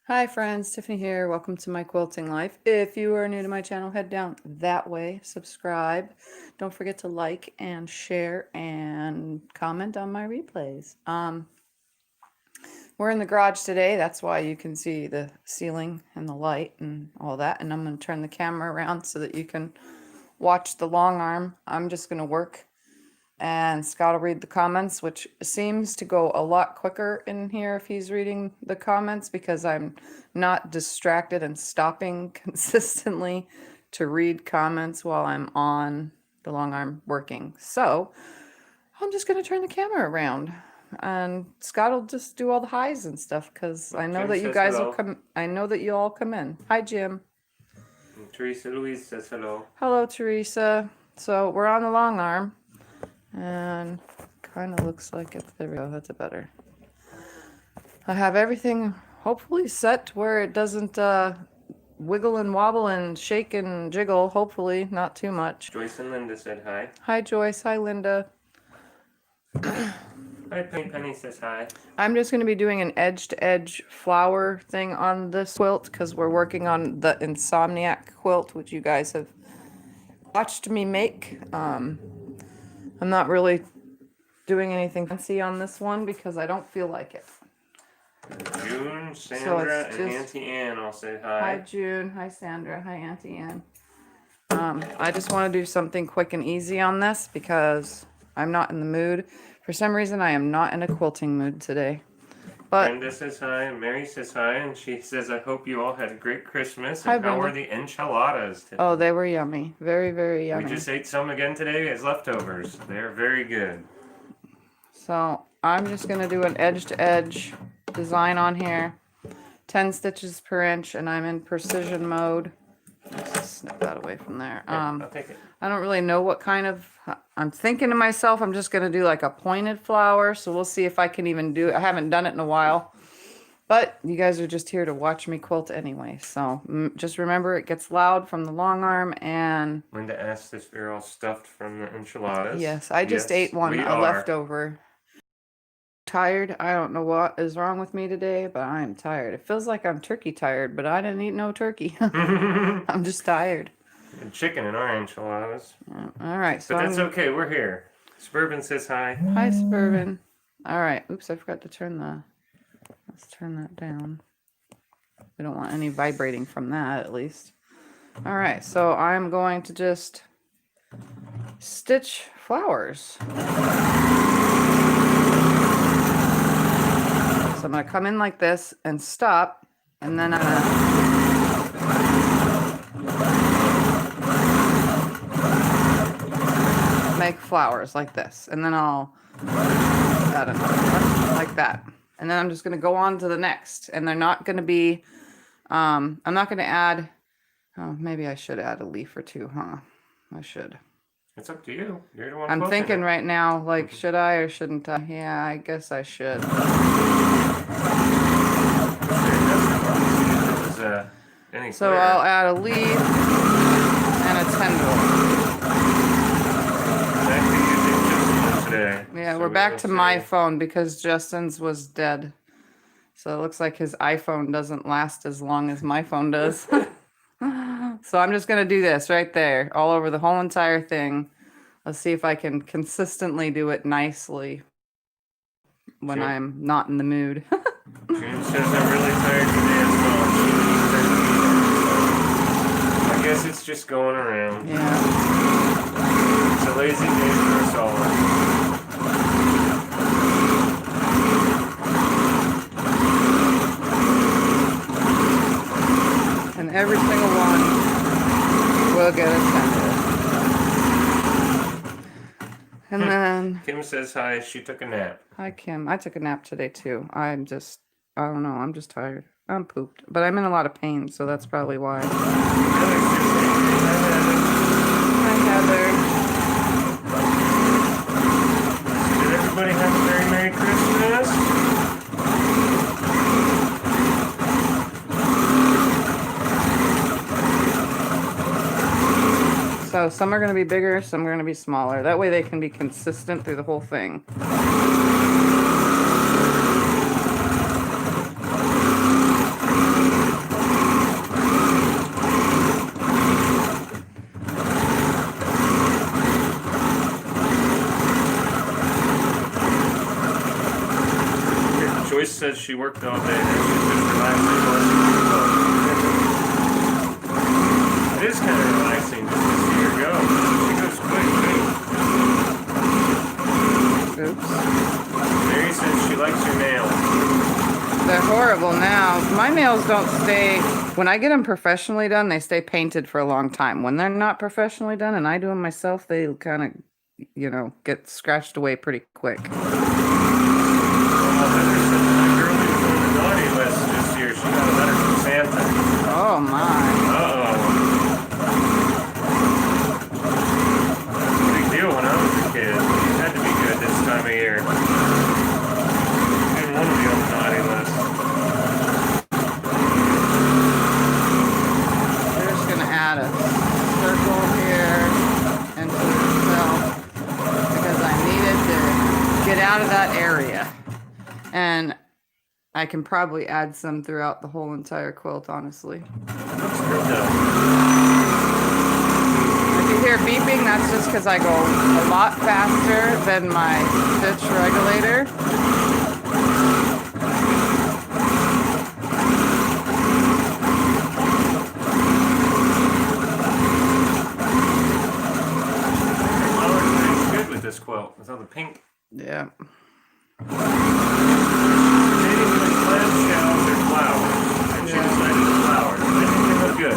Hi friends, Tiffany here. Welcome to my quilting life. If you are new to my channel, head down that way, subscribe. Don't forget to like and share and comment on my replays. We're in the garage today. That's why you can see the ceiling and the light and all that. And I'm going to turn the camera around so that you can watch the long arm. I'm just going to work and Scott will read the comments, which seems to go a lot quicker in here if he's reading the comments because I'm not distracted and stopping consistently to read comments while I'm on the long arm working. So I'm just going to turn the camera around and Scott will just do all the highs and stuff because I know that you guys will come. I know that you all come in. Hi, Jim. And Teresa Louise says hello. Hello, Teresa. So we're on the long arm. And kind of looks like it. There we go. That's a better. I have everything hopefully set where it doesn't wiggle and wobble and shake and jiggle. Hopefully not too much. Joyce and Linda said hi. Hi Joyce. Hi Linda. Hi Penny. Penny says hi. I'm just going to be doing an edge-to-edge flower thing on this quilt because we're working on the Insomniac quilt, which you guys have watched me make. I'm not really doing anything fancy on this one because I don't feel like it. June, Sandra, and Auntie Ann all say hi. Hi June. Hi Sandra. Hi Auntie Ann. I just want to do something quick and easy on this because I'm not in the mood. For some reason, I am not in a quilting mood today. But Brenda says hi, and Mary says hi, and she says, I hope you all had a great Christmas. Hi, and how Brenda. were the enchiladas today? Oh, they were yummy. Very, very yummy. We just ate some again today as leftovers. They're very good. So I'm just going to do an edge-to-edge design on here. 10 stitches per inch, and I'm in precision mode. Let's snip that away from there. I'll take it. I don't really know what kind of... I'm thinking to myself, I'm just going to do like a pointed flower. So we'll see if I can even do it. I haven't done it in a while. But you guys are just here to watch me quilt anyway. So just remember, it gets loud from the long arm and... Linda asked if they're all stuffed from the enchiladas. Yes, I just ate one, a leftover. Tired. I don't know what is wrong with me today, but I'm tired. It feels like I'm turkey tired, but I didn't eat no turkey. I'm just tired. And chicken in our enchiladas. All right. So but that's okay. We're here. Suburban says hi. Hi, Suburban. All right. Oops, I forgot to turn the... Let's turn that down. We don't want any vibrating from that, at least. All right. So I'm going to just stitch flowers. So I'm going to come in like this and stop, and then I'm going to make flowers like this, and then I'll add another one like that. And then I'm just going to go on to the next, and they're not going to be, I'm not going to add, oh, maybe I should add a leaf or two, huh? I should. It's up to you. You're the one. I'm thinking right now, like, should I or shouldn't I? Yeah, I guess I should. So I'll add a leaf and a tendril. Yeah, we're back to my phone because Justin's was dead. So it looks like his iPhone doesn't last as long as my phone does. So I'm just going to do this right there, all over the whole entire thing. Let's see if I can consistently do it nicely when I'm not in the mood. June says I'm really tired today as well. I guess it's just going around. Yeah. It's a lazy day for us all. And every single one will get a tender. And then... Kim says hi, she took a nap. Hi, Kim. I took a nap today, too. I don't know, I'm just tired. I'm pooped. But I'm in a lot of pain, so that's probably why. Hi, Heather. Did everybody have a very Merry Christmas? So some are going to be bigger, some are going to be smaller. That way they can be consistent through the whole thing. Joyce says she worked all day. She's just relaxing. It is kind of relaxing just to see her go. She goes quick, too. Oops. Mary says she likes her nails. They're horrible now. My nails don't stay, when I get them professionally done, they stay painted for a long time. When they're not professionally done and I do them myself, they kind of, you know, get scratched away pretty quick. My girl is on the naughty list this year. She got a letter from Santa. Oh my. Uh-oh. Big deal when I was a kid. It had to be good this time of year. Didn't want to be on the naughty list. We're just going to add a circle here into itself because I needed to get out of that area. And I can probably add some throughout the whole entire quilt, honestly. Looks good though. If you hear beeping, that's just because I go a lot faster than my stitch regulator. Good with this quilt, with all the pink. Yeah. Clamshells or flowers, and she decided the flowers. I think they look good. I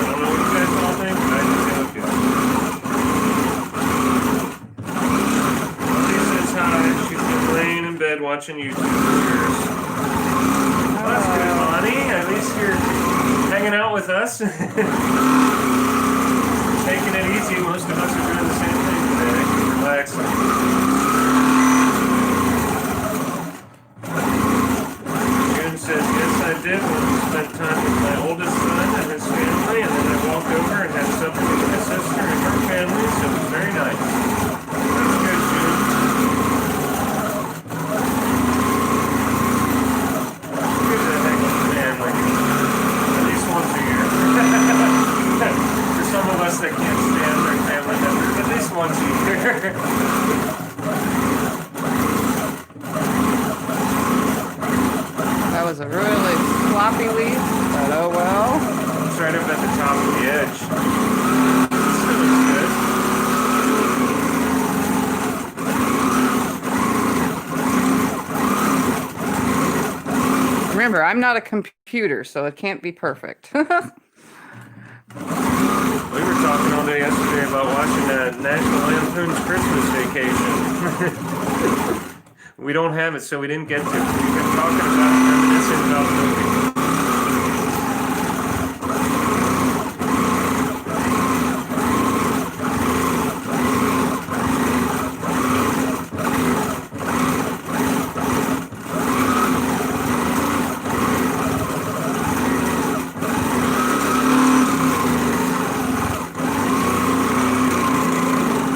don't know what you guys all think, but I think they look good. Molly says hi. She's been laying in bed watching YouTube videos. Well, that's good, Lonnie. At least you're hanging out with us. Taking it easy. Most of us are doing the same thing today. Relaxing. Says, yes, I did want to spend time with my oldest son and his family, and then I walked over and had something with my sister and her family, so it was very nice. That's good, June. Good to hang with the family. At least once a year. For some of us that can't stand their family members, at least once a year. That was a really sloppy leaf, but oh well. It's right up at the top of the edge. Still looks good. Remember, I'm not a computer, so it can't be perfect. We were talking all day yesterday about watching National Lampoon's Christmas Vacation. We don't have it, so we didn't get to. We've been talking about it, reminiscing about the movie.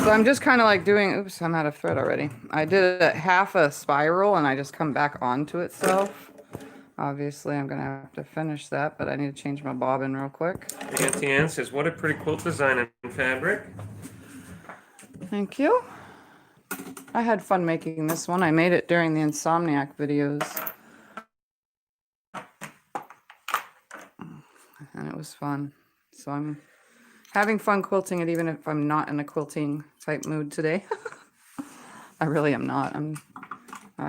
So I'm just kind of like doing, oops, I'm out of thread already. I did a half a spiral and I just come back onto itself. Obviously, I'm going to have to finish that, but I need to change my bobbin real quick. Auntie Ann says, what a pretty quilt design and fabric. Thank you. I had fun making this one. I made it during the Insomniac videos. And it was fun. So I'm having fun quilting it, even if I'm not in a quilting type mood today. I really am not. I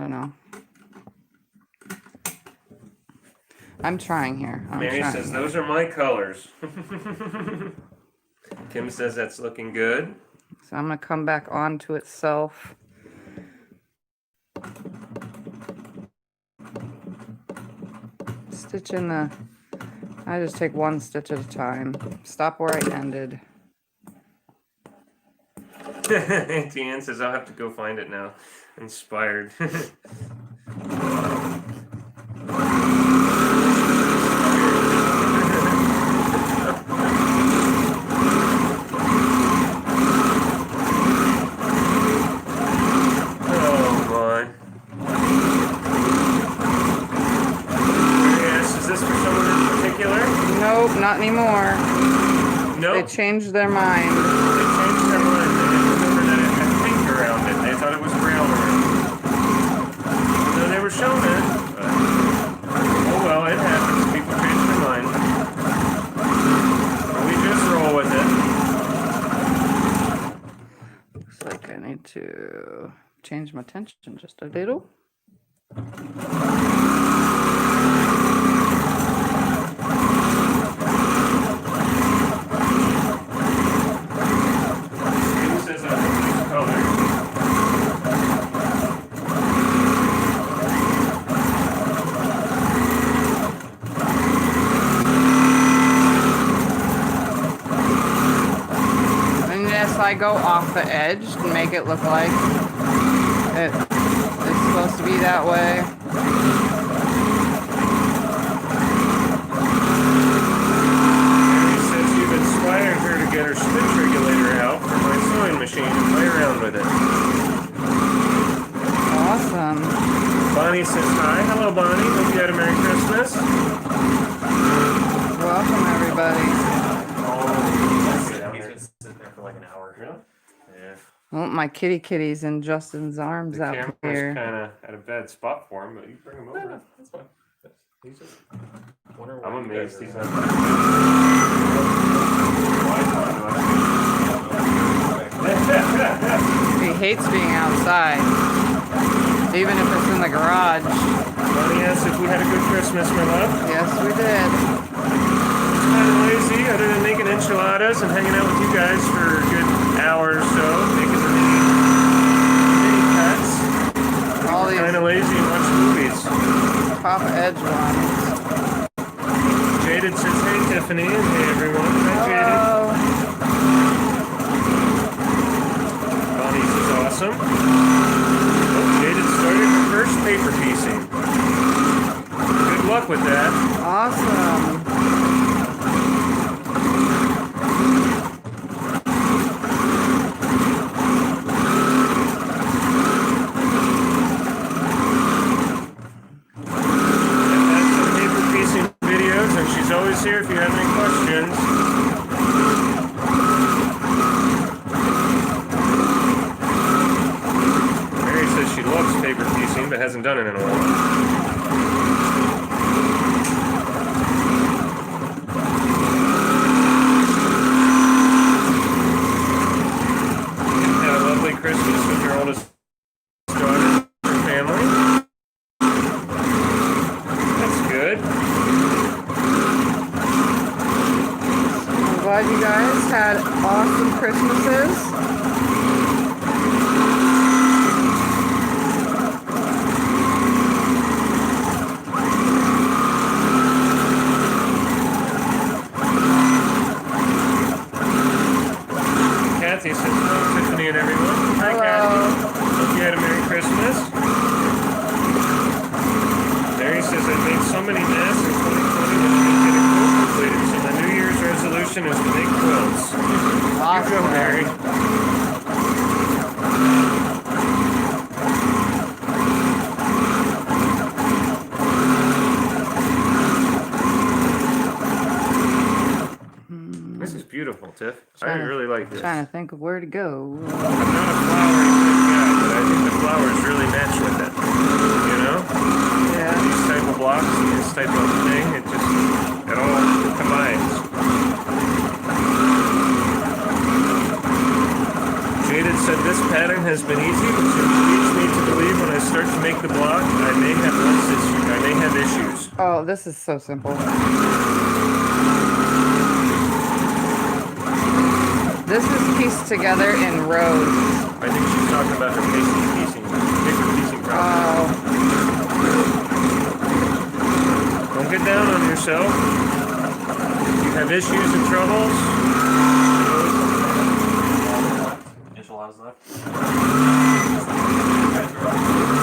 don't know. I'm trying here. Mary says, those are my colors. Kim says that's looking good. So I'm going to come back onto itself. Stitch in the... I just take one stitch at a time. Stop where I ended. Auntie Ann says, I'll have to go find it now. Inspired. Nope, not anymore. Nope. They changed their mind. They changed their mind. They didn't remember that it had pink around it. They thought it was brown around it. So they were shown it. to change my tension just a little. I go off the edge and make it look like it's supposed to be that way. He says you've inspired her to get her stitch regulator out for my sewing machine and play around with it. Awesome. Bonnie says hi. Hello, Bonnie. Hope you had a Merry Christmas. Welcome, everybody. For like an hour. Really? Yeah. Well, my kitty's in Justin's arms The out camera's here. kind of at a bad spot for him, but you bring him over. No, that's fine. I'm amazed he's not. He hates being outside, even if it's in the garage. Bonnie asked if we had a good Christmas, my love. Yes, we did. Kind of lazy, other than making enchiladas and hanging out with you guys for a good hour or so, making the mini cuts. All these Kind of lazy and watch movies. top edge ones. Jaded says, hey Tiffany, and hey everyone. Hi Jaded. Hello. Bonnie says, awesome. Oh, Jaded started her first paper piecing. Good luck with that. Awesome. Always here if you have any questions. Mary says she loves paper piecing but hasn't done it in a while. You had a lovely Christmas with your oldest daughter and family. That's good. Glad you guys had awesome Christmases. Kathy says hello, Tiffany and everyone. Hi, Kathy. Hope you had a Merry Christmas. Mary says I made so many masks in 2020 that I didn't get a quilt completed. So my New Year's resolution is to make quilts. Awesome. You go, Mary. This is beautiful, Tiff. I really like this. Trying to think of where to go. I'm not a flowery guy, but I think the flowers really match with it. You know? Yeah. These type of blocks and this type of thing, it all combines. Jaded said this pattern has been easy, but leads me to believe when I start to make the block, I may have issues. Oh, this is so simple. This is pieced together in rows. I think she's talking about her paper piecing process. Oh. Don't get down on yourself. If you have issues and troubles, Enchiladas left.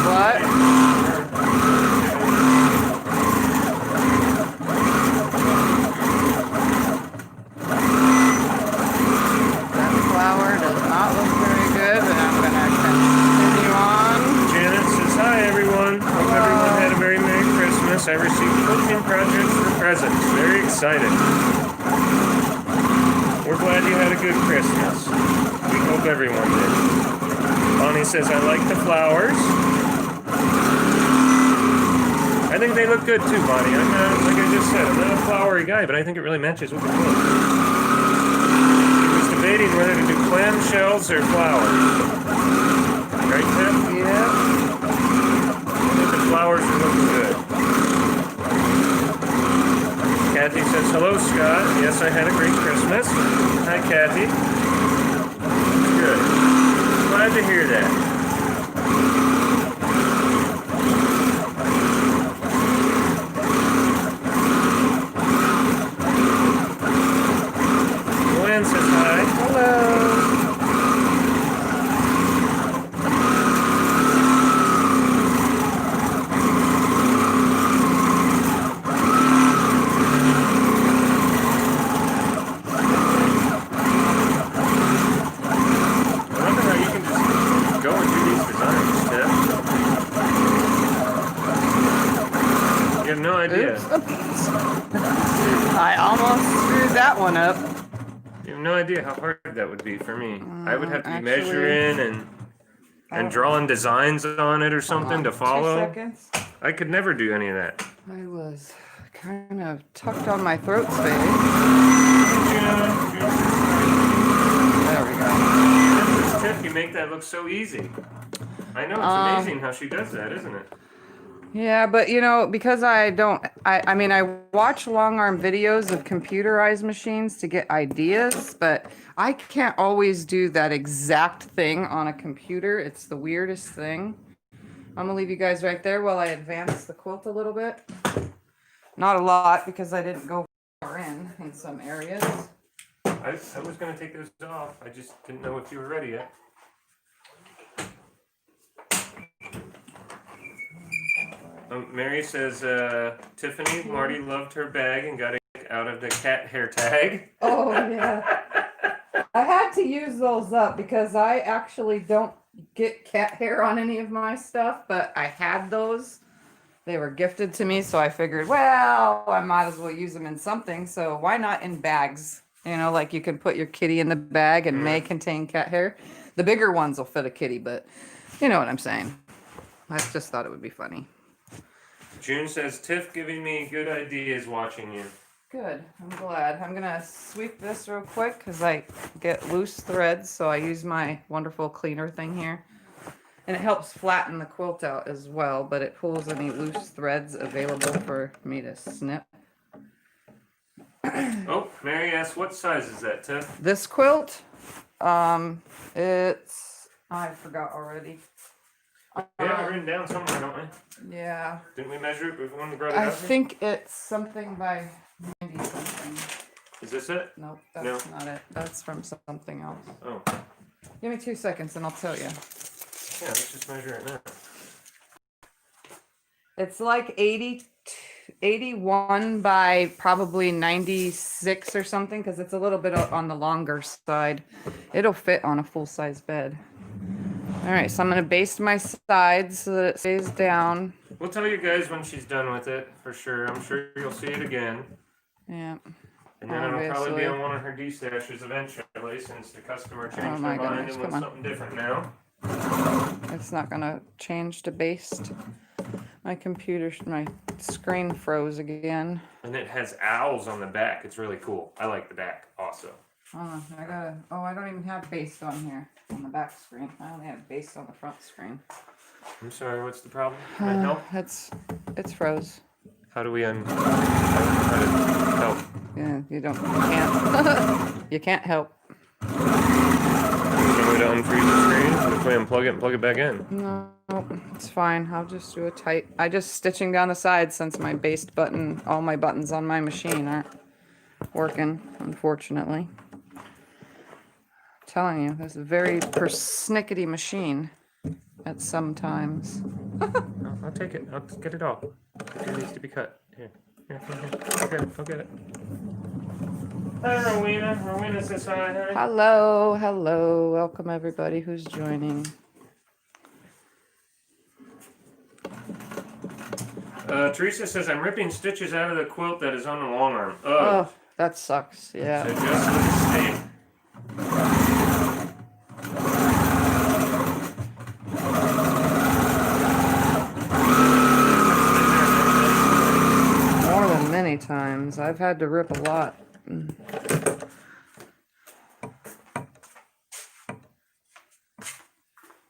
What? Flower does not look very good, but I'm going to continue on. Janet says, hi everyone. Hope everyone had a very Merry Christmas. I received quilting projects for presents. Very excited. We're glad you had a good Christmas. We hope everyone did. Bonnie says, I like the flowers. I think they look good too, Bonnie. I'm not, like I just said, I'm not a flowery guy, but I think it really matches with the quilt. Debating whether to do clamshells or flowers. Right, Tim? Yeah. I think the flowers are looking good. Kathy says, hello, Scott. Yes, I had a great Christmas. Hi, Kathy. Good. Glad to hear that. Gwen says hi. Hello. I wonder how you can just go and do these designs, Steph. You have no idea. Oops. I almost screwed that one up. You have no idea how hard that would be for me. I would have to be Actually, measuring and drawing designs on it or something to 2 follow. seconds. I could never do any of that. I was kind of tucked on my throat space. There we go. Tiff, you make that look so easy. I know, it's amazing how she does that, isn't it? Yeah, but you know, because I mean, I watch long arm videos of computerized machines to get ideas, but I can't always do that exact thing on a computer. It's the weirdest thing. I'm gonna leave you guys right there while I advance the quilt a little bit. Not a lot because I didn't go far in some areas. I was going to take those off. I just didn't know if you were ready yet. Mary says, Tiffany, Marty loved her bag and got it out of the cat hair tag. Oh, yeah. I had to use those up because I actually don't get cat hair on any of my stuff, but I had those. They were gifted to me, so I figured, well, I might as well use them in something. So why not in bags? You know, like you can put your kitty in the bag and may contain cat hair. The bigger ones will fit a kitty, but you know what I'm saying. I just thought it would be funny. June says, Tiff giving me good ideas watching you. Good. I'm glad. I'm going to sweep this real quick because I get loose threads. So I use my wonderful cleaner thing here. And it helps flatten the quilt out as well, but it pulls any loose threads available for me to snip. Oh, Mary asks, what size is that, Tiff? This quilt, it's, I forgot already. We have it written down somewhere, don't we? Yeah. Didn't we measure it before we brought it I up? think it's something by 90 something. Is this it? Nope, that's not it. That's from something else. Oh, Give me 2 seconds and I'll tell you. yeah, let's just measure it now. It's like 81 by probably 96 or something because it's a little bit on the longer side. It'll fit on a full-size bed. All right, so I'm going to baste my sides so that it stays down. We'll tell you guys when she's done with it, for sure. I'm sure you'll see it again. Yeah. And then it'll probably be Obviously. on one of her destashes eventually, since the customer changed my their mind goodness, and wants come on. something different now. It's not going to change to baste. My screen froze again. And it has owls on the back. It's really cool. I like the back also. Oh, I don't even have baste on here on the back screen. I only have baste on the front screen. I'm sorry, what's the problem? Can I help? It's froze. How do we how to help? Yeah, you can't. You can't help. Any way to unfreeze the screen? If we unplug it and plug it back in. No, it's fine. I'll just do a tight. I just stitching down the sides since my baste button, all my buttons on my machine aren't working, unfortunately. I'm telling you, this is a very persnickety machine at some times. I'll take it. I'll get it off. It needs to be cut. Here. I'll get it. Hi, Rowena. Rowena says hi. Hello. Welcome everybody who's joining. Teresa says, I'm ripping stitches out of the quilt that is on the long arm. Oh, that sucks. Yeah. So just a mistake. More than many times. I've had to rip a lot.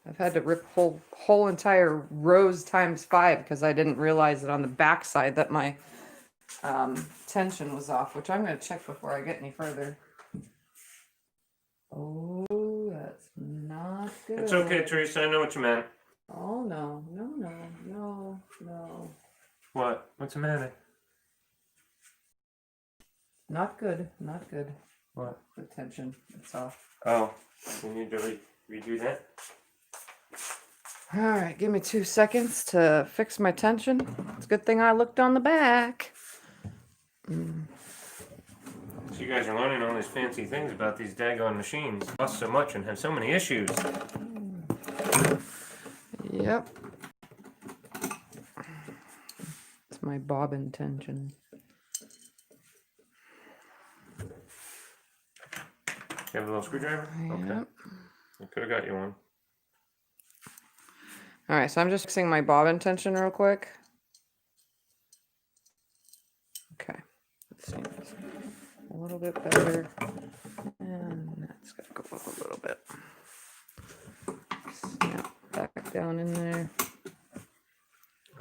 I've had to rip whole entire rows times 5 because I didn't realize it on the back side that my tension was off, which I'm going to check before I get any further. Oh, that's not good. It's okay, Teresa. I know what you meant. Oh, no, no, no, no, no. What? What's the matter? Not good, not good. What? The tension, it's off. Oh, we need to redo that? All right, give me 2 seconds to fix my tension. It's a good thing I looked on the back. So you guys are learning all these fancy things about these daggone machines. Cost so much and have so many issues. Yep. It's my bobbin tension. You have a little screwdriver? Okay. Yep. I could have got you one. All right, so I'm just fixing my bobbin tension real quick. Okay, let's see this a little bit better, and that's gonna go up a little bit. Snap back down in there.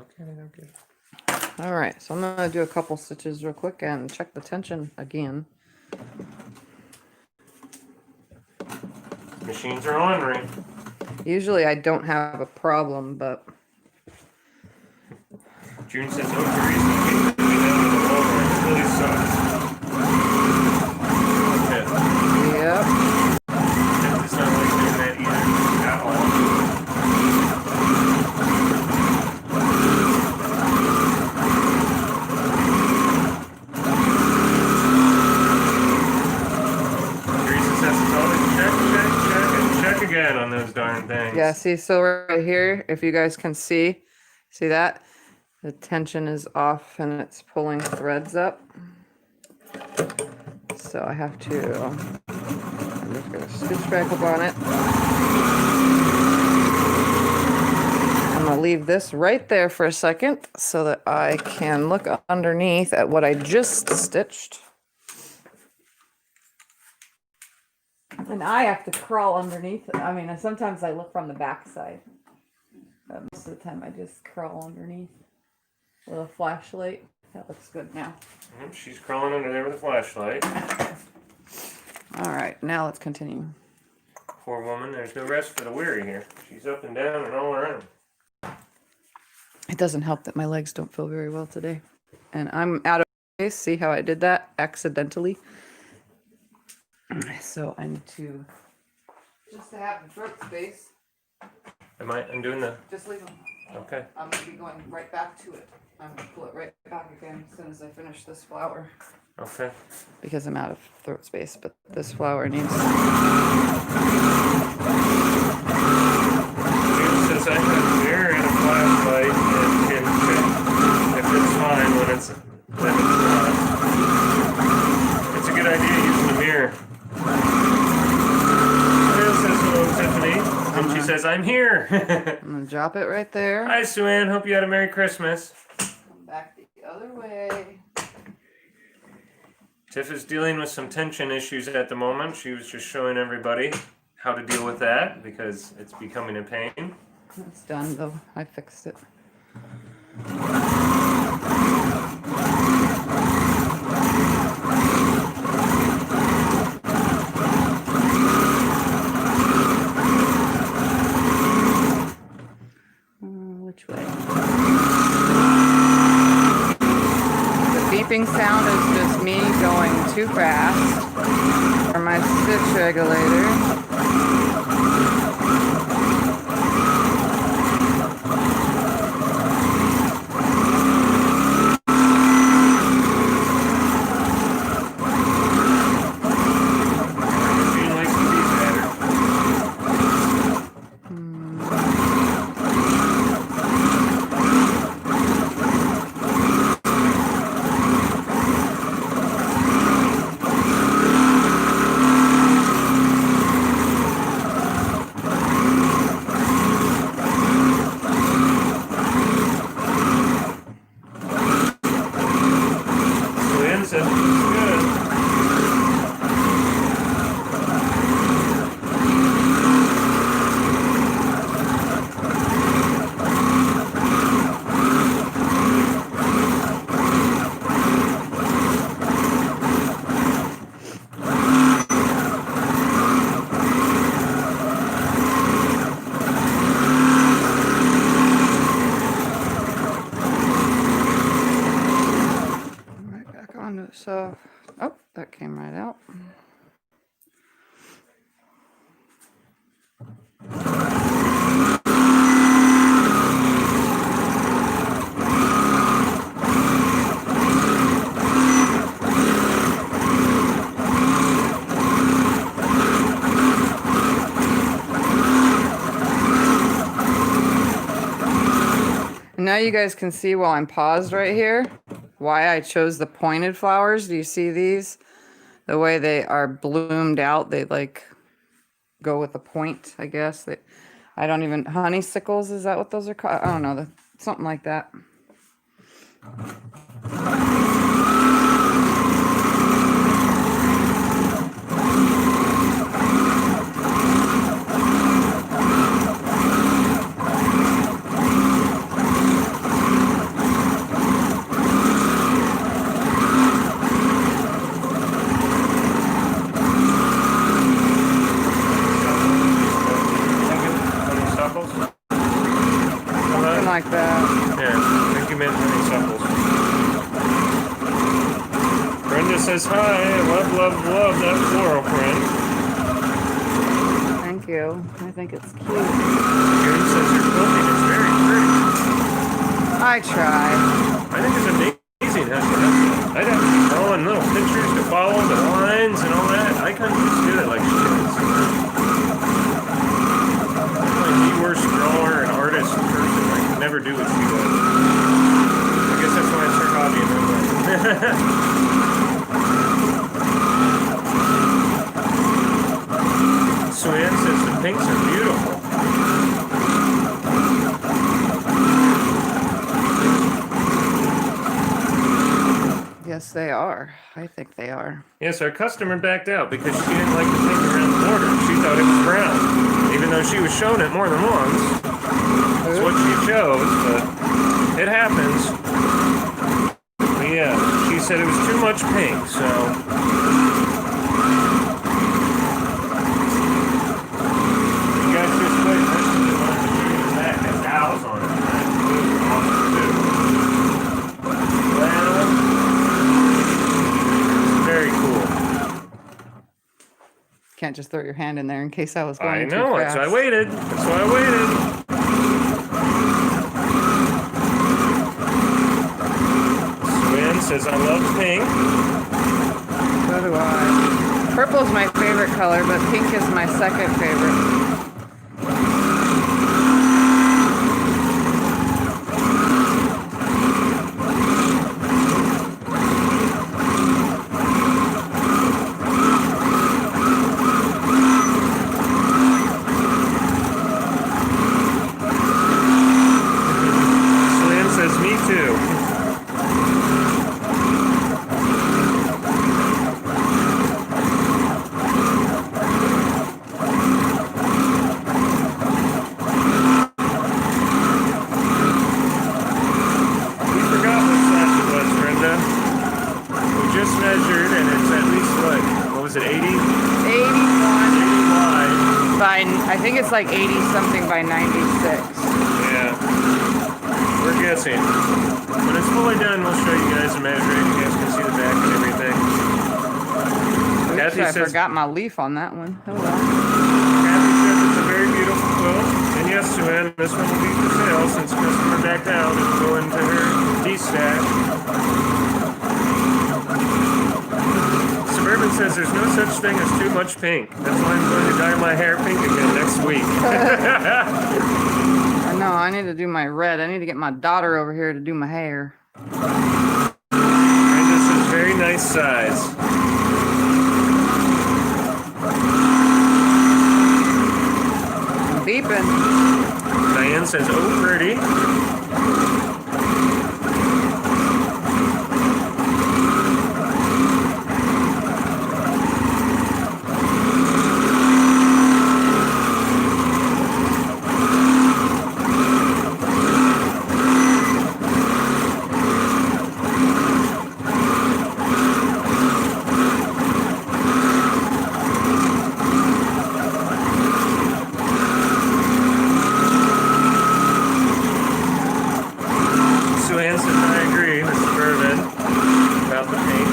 Okay. All right, so I'm gonna do a couple stitches real quick and check the tension again. Machines are ornery. Usually I don't have a problem, but June says, "Oh, Teresa, you can't do that on the Longarm. It really sucks." Okay. yep. It's not like doing that either at all. Teresa says it's always check again on those darn things. Yeah, see, so right here, if you guys can see that? The tension is off and it's pulling threads up. So I have to, I'm just gonna stitch back up on it. I'm gonna leave this right there for a second so that I can look underneath at what I just stitched. And I have to crawl underneath. I mean, sometimes I look from the back side. But most of the time I just crawl underneath with a flashlight. That looks good now. She's crawling under there with a flashlight. All right, now let's continue. Poor woman, there's no rest for the weary here. She's up and down and all around. It doesn't help that my legs don't feel very well today. And I'm out of space. See how I did that accidentally? So I need to, just to have the throat space, I'm doing the, just leave them. okay. I'm going to be going right back to it. I'm going to pull it right back again as soon as I finish this flower. Okay. Because I'm out of throat space, but this flower needs... June says I have a mirror and a flashlight and can check if it's fine when it's not. It's a good idea using the mirror. Jill says hello, Tiffany. And she says, I'm here. I'm going to drop it right there. Hi, Sue Ann. Hope you had a Merry Christmas. Come back the other way. Tiff is dealing with some tension issues at the moment. She was just showing everybody how to deal with that because it's becoming a pain. It's done though. I fixed it. Which way? The beeping sound is just me going too fast for my stitch regulator. So, oh, that came right out. Now you guys can see while I'm paused right here why I chose the pointed flowers. Do you see these? The way they are bloomed out, they like go with a point, I guess. I don't even, honeysuckles, is that what those are called? I don't know, something like that. Like that. Yeah, I think you meant honeysuckles. Brenda says hi. Love that floral print. Thank you. I think it's cute. June says your quilting is very pretty. I try. I think it's amazing how she does that. I'd have to be drawing little pictures to follow the lines and all that. I couldn't just do it like she does. I'm like the worst drawer and artist person. I could never do what she does. I guess that's why it's her hobby in her Swan says the pinks are beautiful. Yes, they are. I think they are. Yes, our customer backed out because she didn't like the pink around the border. She thought it was brown, even though she was shown it more than once. That's what she chose, but it happens. But yeah, she said it was too much pink, so. You guys just wait. This is the one that has owls on it. That's awesome too. Well, it's very cool. Can't just throw your hand in there in case I was going too I know, fast. that's why I waited. That's why I waited. Swan says, I love pink. So do I. Purple's my favorite color, but pink is my second favorite. I think it's like 80 something by 96. Yeah. We're guessing. When it's fully done, we'll show you guys the measuring. You guys can see the back and everything. Oops, Kathy I says, forgot my leaf on that one. Oh well. Kathy says it's a very beautiful quilt. And yes, Sue-Ann, this one will be for sale since customer backed out and will go into her D-stack. Suburban says there's no such thing as too much pink. That's why I'm going to dye my hair pink again next week. I know, I need to do my red. I need to get my daughter over here to do my hair. And this is very nice size. I'm beeping. Diane says, oh, pretty. Sue Ann says, I agree with Suburban about the pink.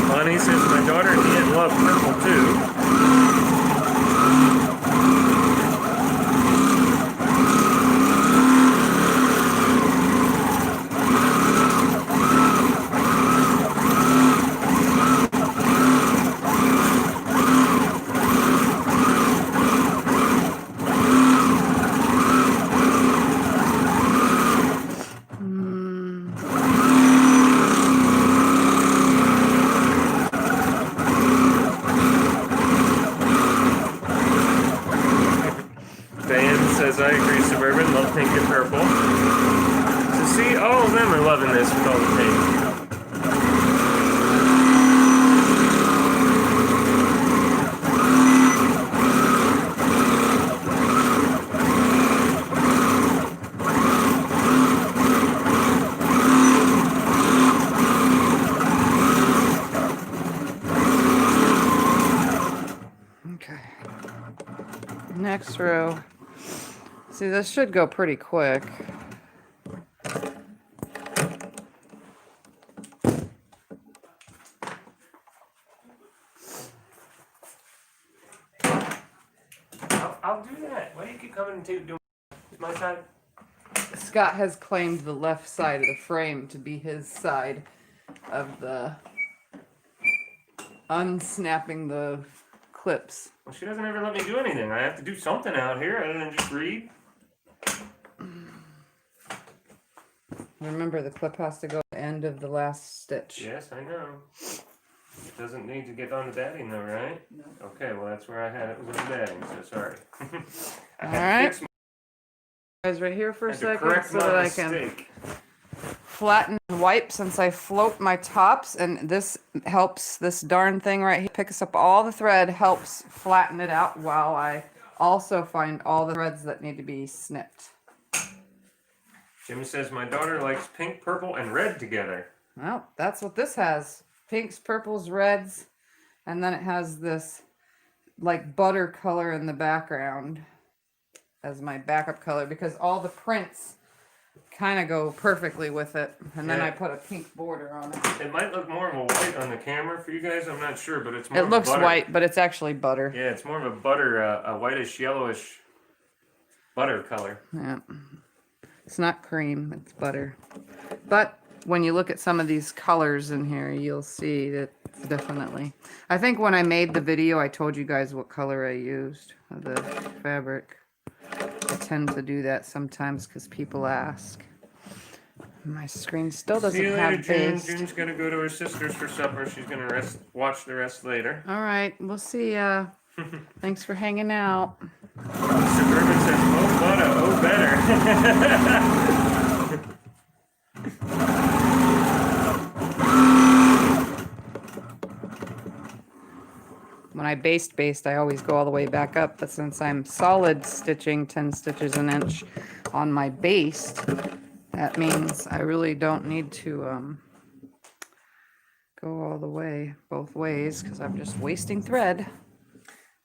Bonnie says my daughter and Ian love purple too. I agree, Suburban. Love pink and purple. So see, all of them are loving this with all the pink. Okay. Next row. See, this should go pretty quick. I'll do that. Why do you keep coming to do my side? Scott has claimed the left side of the frame to be his side of the unsnapping the clips. Well, she doesn't ever let me do anything. I have to do something out here other than just read. Remember, the clip has to go at the end of the last stitch. Yes, I know. It doesn't need to get on the batting though, right? No. Okay, well that's where I had it was on the batting, so sorry. I All had to right. fix Guys, right here for my, a had to second correct so my that I can mistake. flatten and wipe since I float my tops, and this helps, this darn thing right here picks up all the thread, helps flatten it out while I also find all the threads that need to be snipped. Jimmy says my daughter likes pink, purple, and red together. Well, that's what this has. Pinks, purples, reds, and then it has this like butter color in the background as my backup color because all the prints kind of go perfectly with it. And then Yeah. I put a pink border on it. It might look more of a white on the camera for you guys, I'm not sure, but it's more It of looks a butter. white, but it's actually butter. Yeah, it's more of a butter, a whitish, yellowish butter color. Yeah. It's not cream, it's butter. But when you look at some of these colors in here, you'll see that it's definitely. I think when I made the video, I told you guys what color I used of the fabric. I tend to do that sometimes because people ask. My screen still doesn't See you later, have June. based. June's gonna go to her sister's for supper. She's gonna watch the rest later. All right, we'll see ya. Thanks for hanging out. Suburban says, oh, butter, oh, better. When I baste, I always go all the way back up, but since I'm solid stitching 10 stitches an inch on my baste, that means I really don't need to go all the way, both ways, because I'm just wasting thread.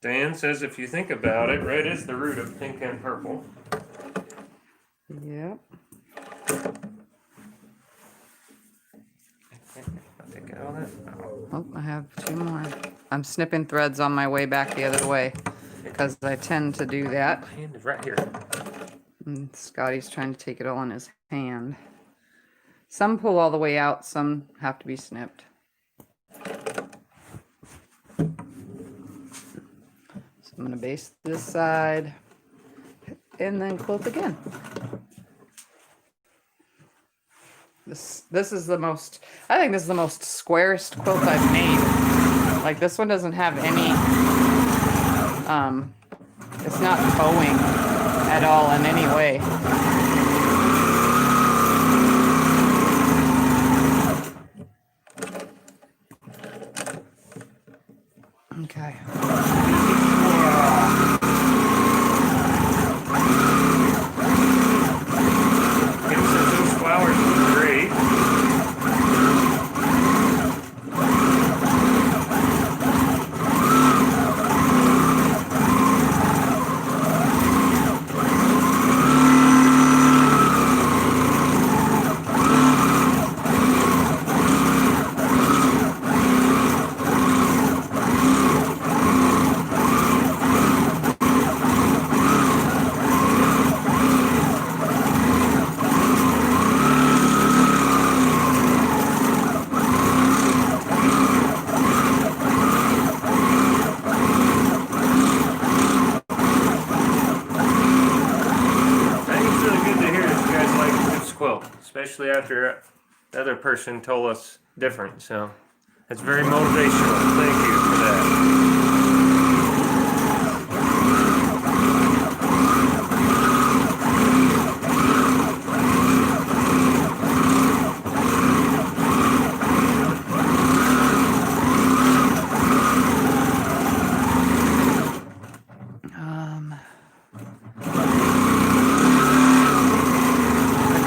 Diane says, if you think about it, red is the root of pink and purple. Yep. I'll take all that. Oh, I have 2 more. I'm snipping threads on my way back the other way, because I tend to do that. My hand is right here. And Scotty's trying to take it all in his hand. Some pull all the way out, some have to be snipped. So I'm going to baste this side and then quilt again. This is the most, I think this is the most squarest quilt I've made. Like this one doesn't have any, it's not bowing at all in any way. Okay. Kim says those flowers look great. quilt, especially after the other person told us different. So that's very motivational. Thank you for that.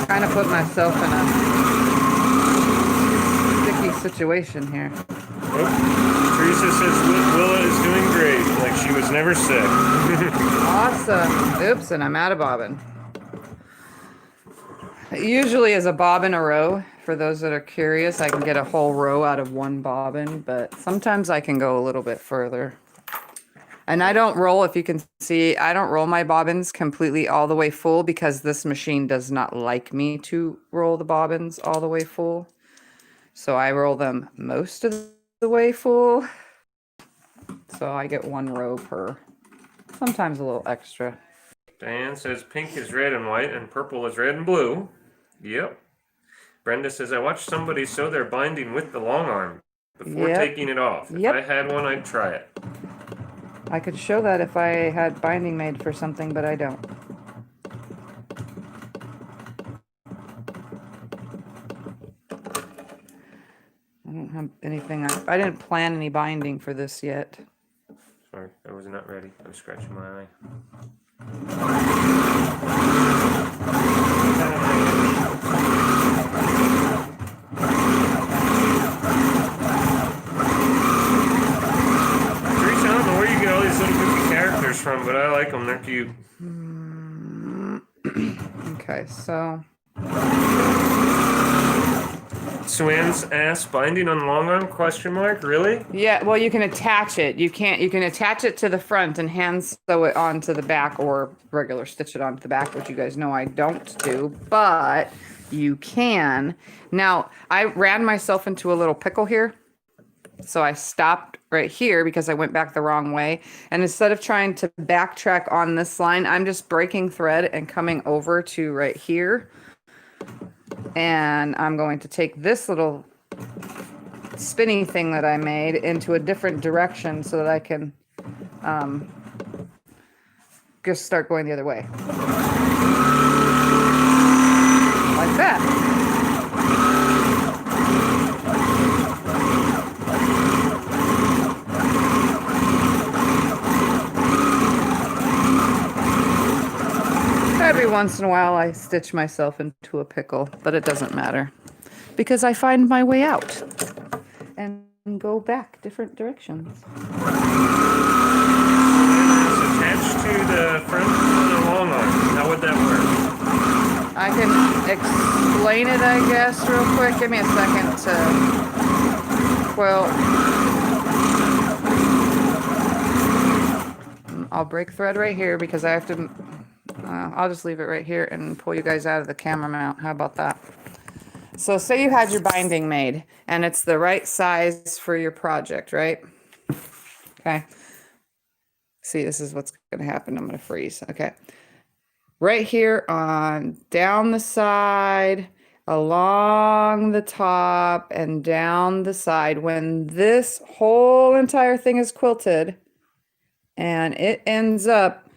Kind of put myself in a sticky situation here. Oh, Teresa says Willa is doing great, like she was never sick. Awesome. Oops, and I'm out of bobbin. It usually is a bobbin a row. For those that are curious, I can get a whole row out of one bobbin, but sometimes I can go a little bit further. And I don't roll, if you can see, I don't roll my bobbins completely all the way full because this machine does not like me to roll the bobbins all the way full. So I roll them most of the way full. So I get one row per, sometimes a little extra. Diane says pink is red and white and purple is red and blue. Yep. Brenda says I watched somebody sew their binding with the long arm before taking it off. If I had one, I'd try it. I could show that if I had binding made for something, but I don't. I don't have anything. I didn't plan any binding for this yet. Sorry, I was not ready. I was scratching my eye. Teresa, I don't know where you get all these little goofy characters from, but I like them. They're cute. Okay, so. Swan's ass binding on long arm? Question mark? Really? Yeah, well, you can attach it. You can attach it to the front and hand sew it onto the back or regular stitch it onto the back, which you guys know I don't do, but you can. Now, I ran myself into a little pickle here. So I stopped right here because I went back the wrong way. And instead of trying to backtrack on this line, I'm just breaking thread and coming over to right here. And I'm going to take this little spinny thing that I made into a different direction so that I can just start going the other way. Like that. Every once in a while I stitch myself into a pickle, but it doesn't matter because I find my way out and go back different directions. It's attached to the front of the long arm. How would that work? I can explain it, I guess, real quick. Give me a second to quilt. I'll break thread right here because I have to. I'll just leave it right here and pull you guys out of the camera mount. How about that? So say you had your binding made and it's the right size for your project, right? Okay. See, this is what's going to happen. I'm going to freeze. Okay. Right here on down the side, along the top, and down the side. When this whole entire thing is quilted and it ends up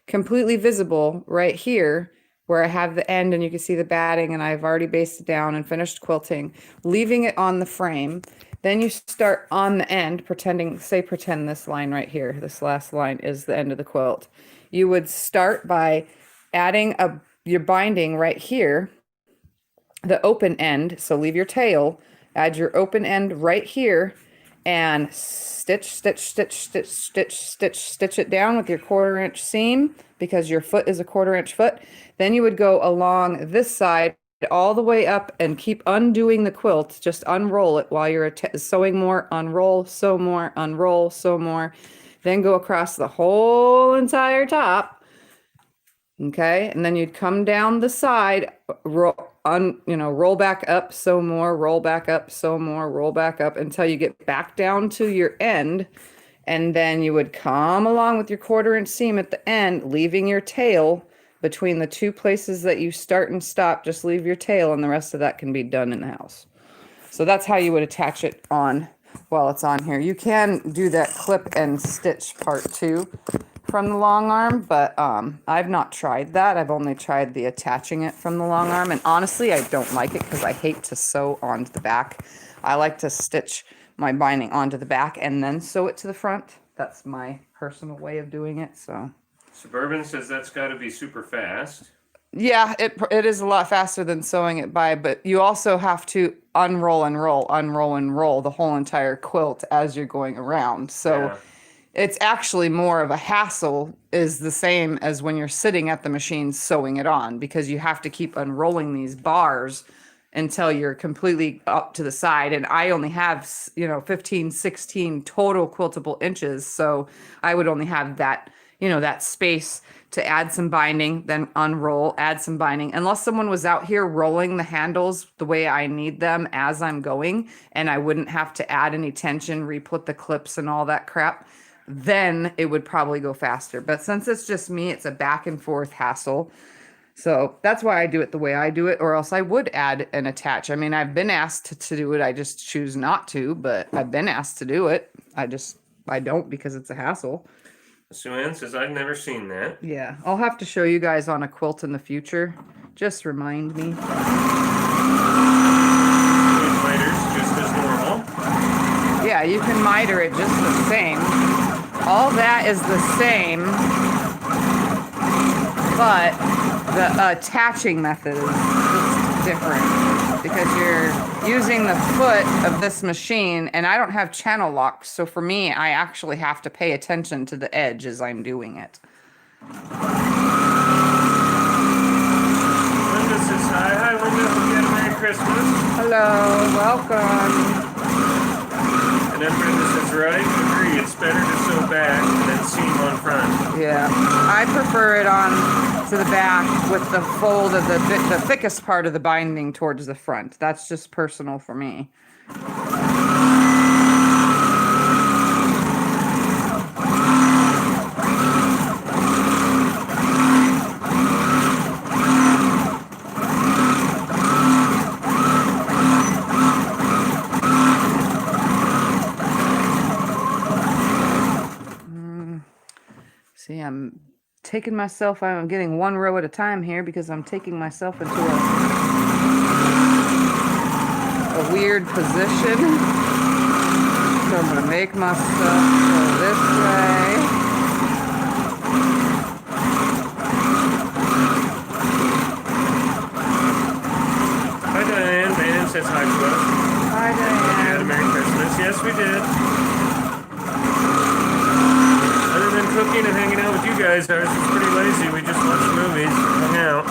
completely visible right here where I have the end and you can see the batting and I've already basted down and finished quilting, leaving it on the frame. Then you start on the end, pretend this line right here, this last line is the end of the quilt. You would start by adding your binding right here, the open end. So leave your tail, add your open end right here and stitch it down with your 1/4 inch seam because your foot is a 1/4 inch foot. Then you would go along this side all the way up and keep undoing the quilt. Just unroll it while you're sewing more, unroll, sew more, unroll, sew more. Then go across the whole entire top. Okay, and then you'd come down the side, roll back up, sew more, roll back up, sew more, roll back up until you get back down to your end. And then you would come along with your 1/4 inch seam at the end, leaving your tail between the two places that you start and stop, just leave your tail, and the rest of that can be done in the house. So that's how you would attach it on while it's on here. You can do that clip and stitch part too from the long arm, but I've not tried that. I've only tried the attaching it from the long arm, and honestly, I don't like it because I hate to sew onto the back. I like to stitch my binding onto the back and then sew it to the front. That's my personal way of doing it. So Suburban says that's got to be super fast. yeah, it is a lot faster than sewing it by, but you also have to unroll and roll, unroll and roll the whole entire quilt as you're going around. So Yeah. it's actually more of a hassle, is the same as when you're sitting at the machine sewing it on, because you have to keep unrolling these bars until you're completely up to the side. And I only have, 15, 16 total quiltable inches. So I would only have that, that space to add some binding, then unroll, add some binding, unless someone was out here rolling the handles the way I need them as I'm going, and I wouldn't have to add any tension, re-put the clips and all that crap, then it would probably go faster. But since it's just me, it's a back and forth hassle. So that's why I do it the way I do it, or else I would add and attach. I mean, I've been asked to do it. I just choose not to, but I've been asked to do it. I don't, because it's a hassle. Sue Ann says, I've never seen that. Yeah, I'll have to show you guys on a quilt in the future. Just remind me. Miters just as normal. Yeah, you can miter it just the same. All that is the same, but the attaching method is just different, because you're using the foot of this machine, and I don't have channel locks, so for me, I actually have to pay attention to the edge as I'm doing it. Linda says, hi Linda, hope you had a Merry Christmas. Hello, welcome. And then Brenda says, right, agree, it's better to sew back than seam on front. Yeah, I prefer it on to the back with the fold of the thickest part of the binding towards the front. That's just personal for me. See, I'm taking myself, I'm getting one row at a time here because I'm taking myself into a weird position. So I'm going to make myself go this way. Hi Diane. Diane says hi to us. Hi, Hope you had a Diane. Merry Christmas. Yes, we did. Other than cooking and hanging out with you guys, ours was pretty lazy. We just watched movies and hung out.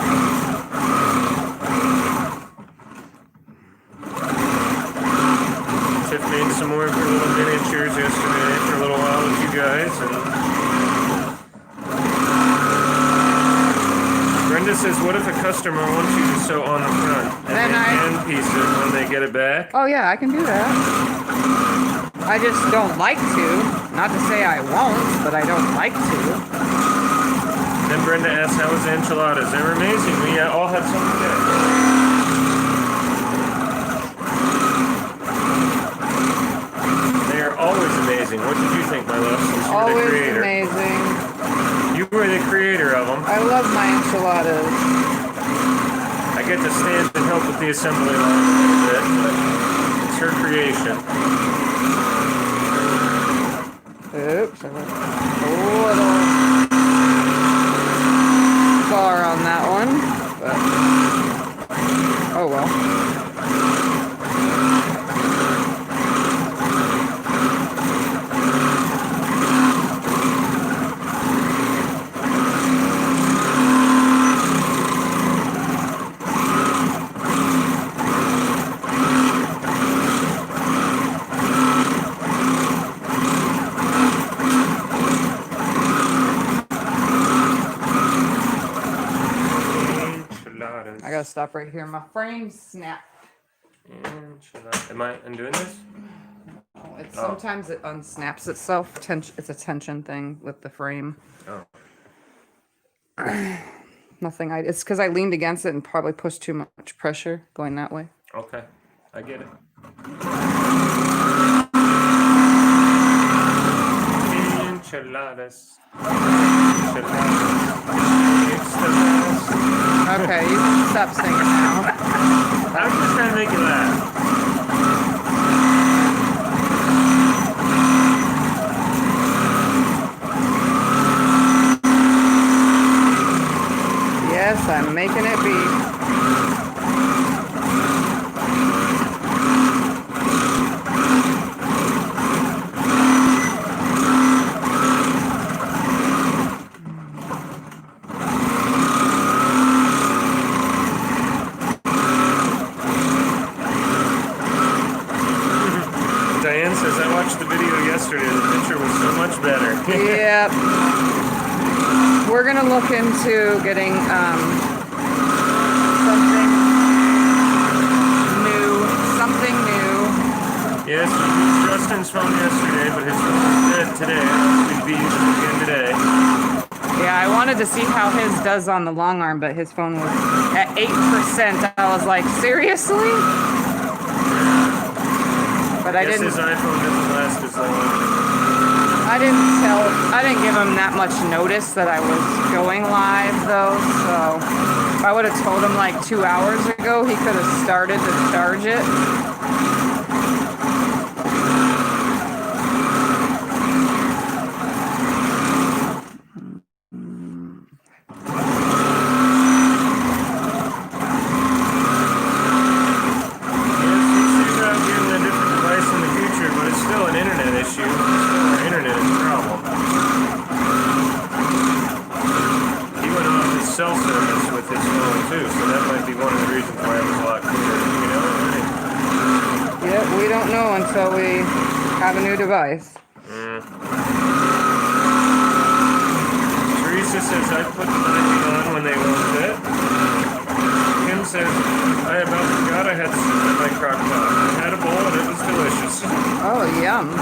Tiff made some more of her little miniatures yesterday for a little while with you guys. And Brenda says, what if a customer wants you to sew on the front and Then then I- hand piece it when they get it back? Oh yeah, I can do that. I just don't like to. Not to say I won't, but I don't like to. Then Brenda asks, how was the enchiladas? They were amazing. We all had some today. They are always amazing. What did you think, my love, since you were the Always creator? amazing. You were the creator of them. I love my enchiladas. I get to stand and help with the assembly line a little bit, but it's her creation. Oops, I went a little far on that one, but oh well. Enchiladas. I gotta stop right here. My frame snapped. Enchiladas. Am I undoing this? Oh, sometimes it unsnaps itself. It's a tension thing with the frame. Oh. nothing. It's because I leaned against it and probably pushed too much pressure going that way. Okay, I get it. Enchiladas. Okay, you can stop singing now. I'm just trying to make you laugh. Yes, I'm making it beat. Diane says, I watched the video yesterday. The picture was so much better. Yep. We're going to look into getting something new. Yes, we used Justin's phone yesterday, but his phone was dead today. We'd be using it again today. Yeah, I wanted to see how his does on the long arm, but his phone was at 8%. I was like, seriously? But I didn't. His iPhone doesn't last as long. I didn't give him that much notice that I was going live though, so if I would have told him like 2 hours ago, he could have started to charge it. Cell service with his phone too, so that might be one of the reasons why it was a lot clearer. You know? Yep, we don't know until we have a new device. Teresa says I put the binding on when they won't fit. Kim says I about forgot I had soup in my crock pot. I had a bowl and it was delicious. Oh, yum.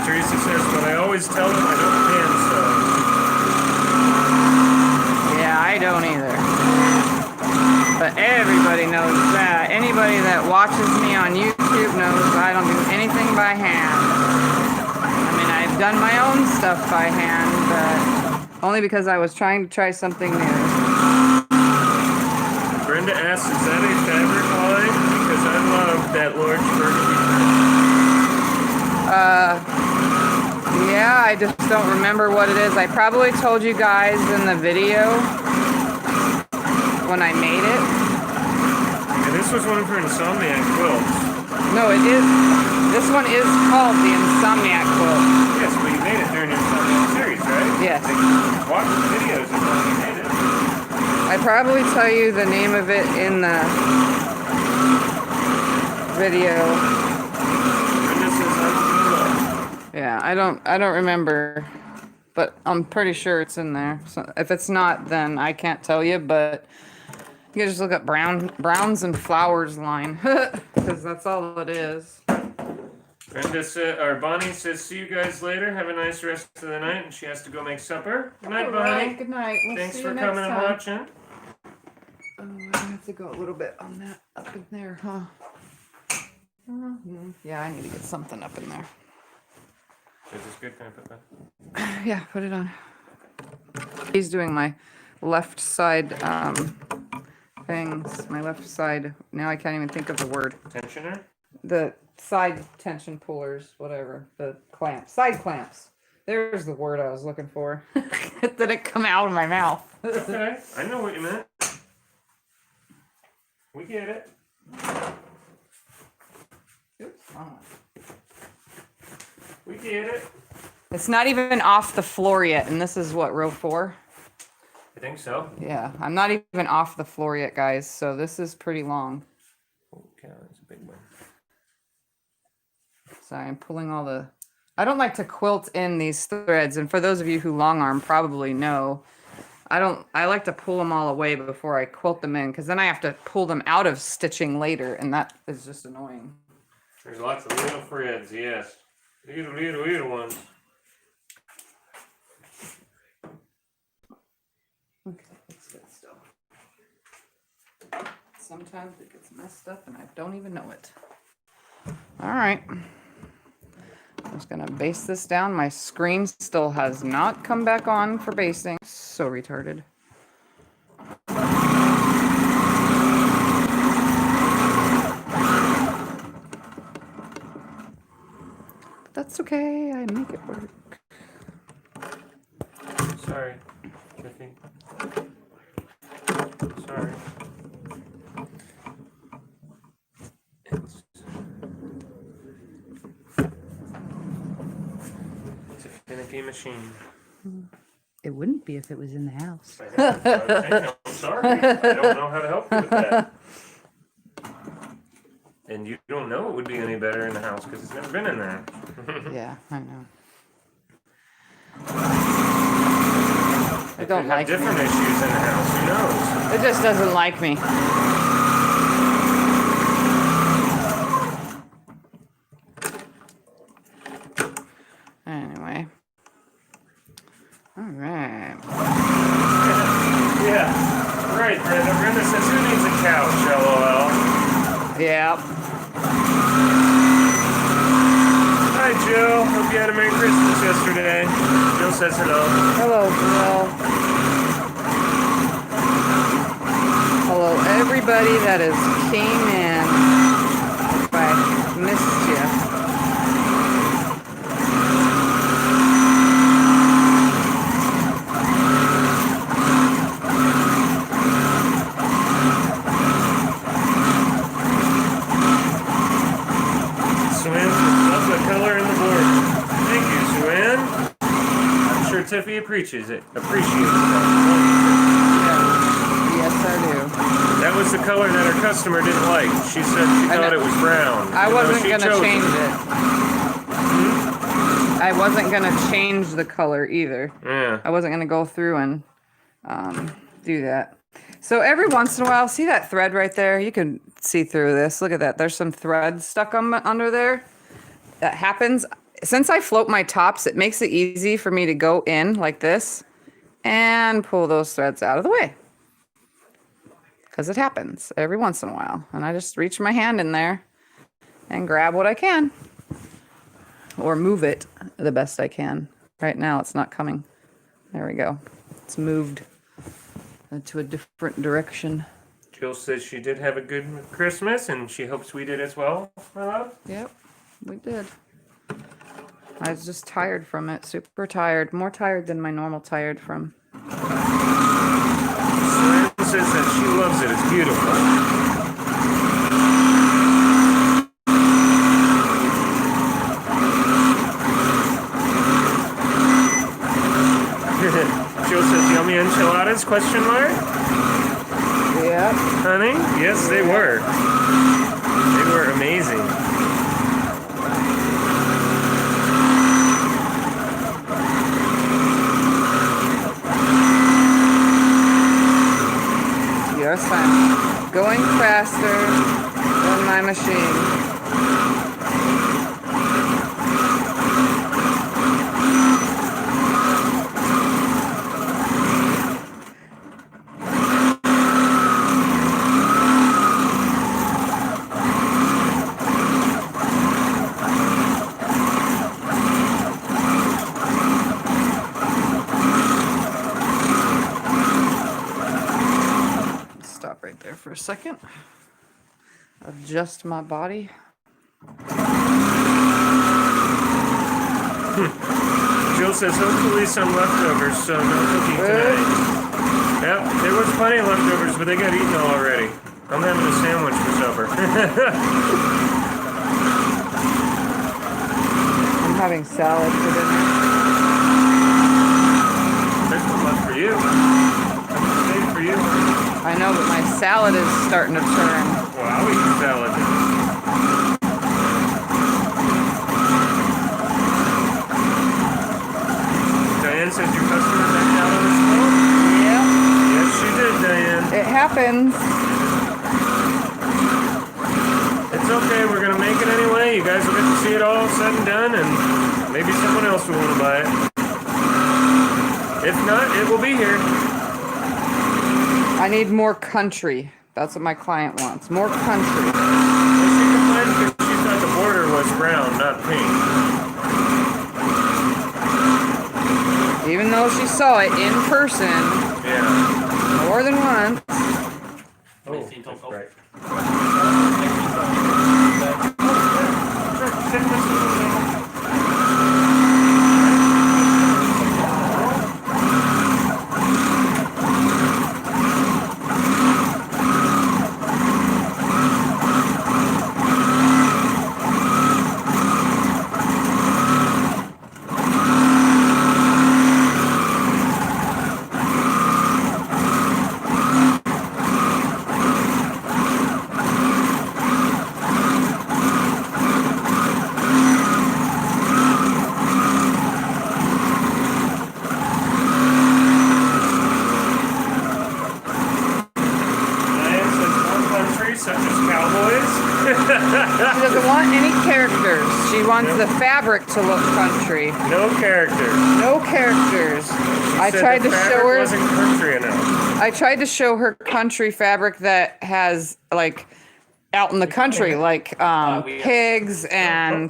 Teresa says, but I always tell them I don't pan stuff. I don't either. But everybody knows that. Anybody that watches me on YouTube knows I don't do anything by hand. I mean, I've done my own stuff by hand, but only because I was trying to try something new. Brenda asks, is that a fabric line? Because I love that large burgundy print. Yeah, I just don't remember what it is. I probably told you guys in the video when I made it. And this was one for Insomniac Quilts. No, it is. This one is called the Insomniac Quilt. Yes, but you made it during your Insomniac series, right? Yes. Watch the videos of when you made it. I probably tell you the name of it in the video. Yeah, I don't remember, but I'm pretty sure it's in there. So if it's not, then I can't tell you, but you can just look up Browns and Flowers line, because that's all it is. Brenda said, or Bonnie says, see you guys later. Have a nice rest of the night, and she has to go make supper. Good night, Bonnie. Right, good night. We'll Thanks see for you coming next and time. watching. Oh, I have to go a little bit on that up in there, huh? Yeah, I need to get something up in there. Is this good? Can I put that? Yeah, put it on. He's doing my left side things. My left side. Now I can't even think of the word. Tensioner? The side tension pullers, whatever. The clamps. Side clamps. There's the word I was looking for. It didn't come out of my mouth. Okay, I know what you meant. We get it. Oops, wrong one. We get it. It's not even off the floor yet, and this is what, row 4? I think so. Yeah, I'm not even off the floor yet, guys, so this is pretty long. Okay, that's a big one. So I'm pulling all the... I don't like to quilt in these threads, and for those of you who long arm probably know, I like to pull them all away before I quilt them in, because then I have to pull them out of stitching later, and that is just annoying. There's lots of little threads, yes. Little ones. sometimes it gets messed up and I don't even know it. All right. I'm just gonna baste this down. My screen still has not come back on for basting. So retarded. But that's okay, I make it work. Sorry, Tiffy. Sorry. It's a finicky machine. It wouldn't be if it was in the house. I know, that's what I'm saying. I'm sorry. I don't know how to help you with that. And you don't know it would be any better in the house because it's never been in there. Yeah, I know. It don't could have like me. different issues in the house. Who knows? It just doesn't like me. Anyway. All right. Yeah. Right, Brenda. Brenda says, who needs a couch? LOL. Yep. Hi, Jill. Hope you had a Merry Christmas yesterday. Jill says hello. Hello, Jill. Hello, everybody that has came in. If I missed you. Tiffy appreciates it. Yes, I do. That was the color that our customer didn't like. She said she thought it was brown. I wasn't going to change it. Hmm? I wasn't going to change the color either. Yeah. I wasn't going to go through and do that. So every once in a while, see that thread right there? You can see through this. Look at that. There's some thread stuck under there. That happens. Since I float my tops, it makes it easy for me to go in like this and pull those threads out of the way. Because it happens every once in a while. And I just reach my hand in there and grab what I can. Or move it the best I can. Right now it's not coming. There we go. It's moved to a different direction. Jill says she did have a good Christmas and she hopes we did as well, my love. Yep, we did. I was just tired from it, super tired, more tired than my normal tired from. Serena says that she loves it, it's beautiful. Jill says yummy enchiladas, question mark? Yeah. Honey? Yes, they were. They were amazing. Yes, I'm going faster than my machine. Right there for a second. Adjust my body. Jill says hopefully some leftovers, so no cooking tonight. Yep, there was plenty of leftovers, but they got eaten all already. I'm having a sandwich for supper. I'm having salad for dinner. There's one left for you. Save for you. I know, but my salad is starting to turn. Well, I'll eat the salad. Diane says your customer backed out on this phone? Yep. Yes, she did, Diane. It happens. It's okay, we're going to make it anyway. You guys will get to see it all said and done, and maybe someone else will want to buy it. If not, it will be here. I need more country. That's what my client wants. More country. Well, she complained because she thought the border was brown, not pink. Even though she saw it in person Yeah. more than once. Oh, Seen that's Tom- bright. Such as cowboys. She doesn't want any characters. She wants the fabric to look country. No characters. No characters. I Said tried the to fabric show her. wasn't country enough. I tried to show her country fabric that has like out in the country, like pigs and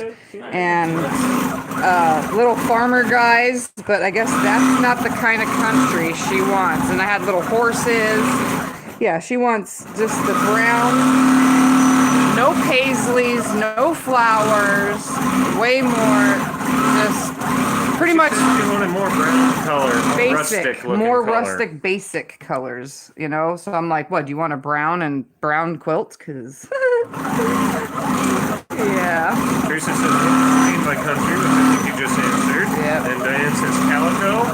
little farmer guys. But I guess that's not the kind of country she wants. And I had little horses. Yeah, she wants just the brown, no paisleys, no flowers, way more, just pretty much She wanted more brown color, more basic, rustic looking more color. rustic, basic colors, you know? So I'm like, what, do you want a brown and brown quilt? Because, yeah. Teresa says, what do you mean by country, which I think you just answered. Yep. And Diane says calico.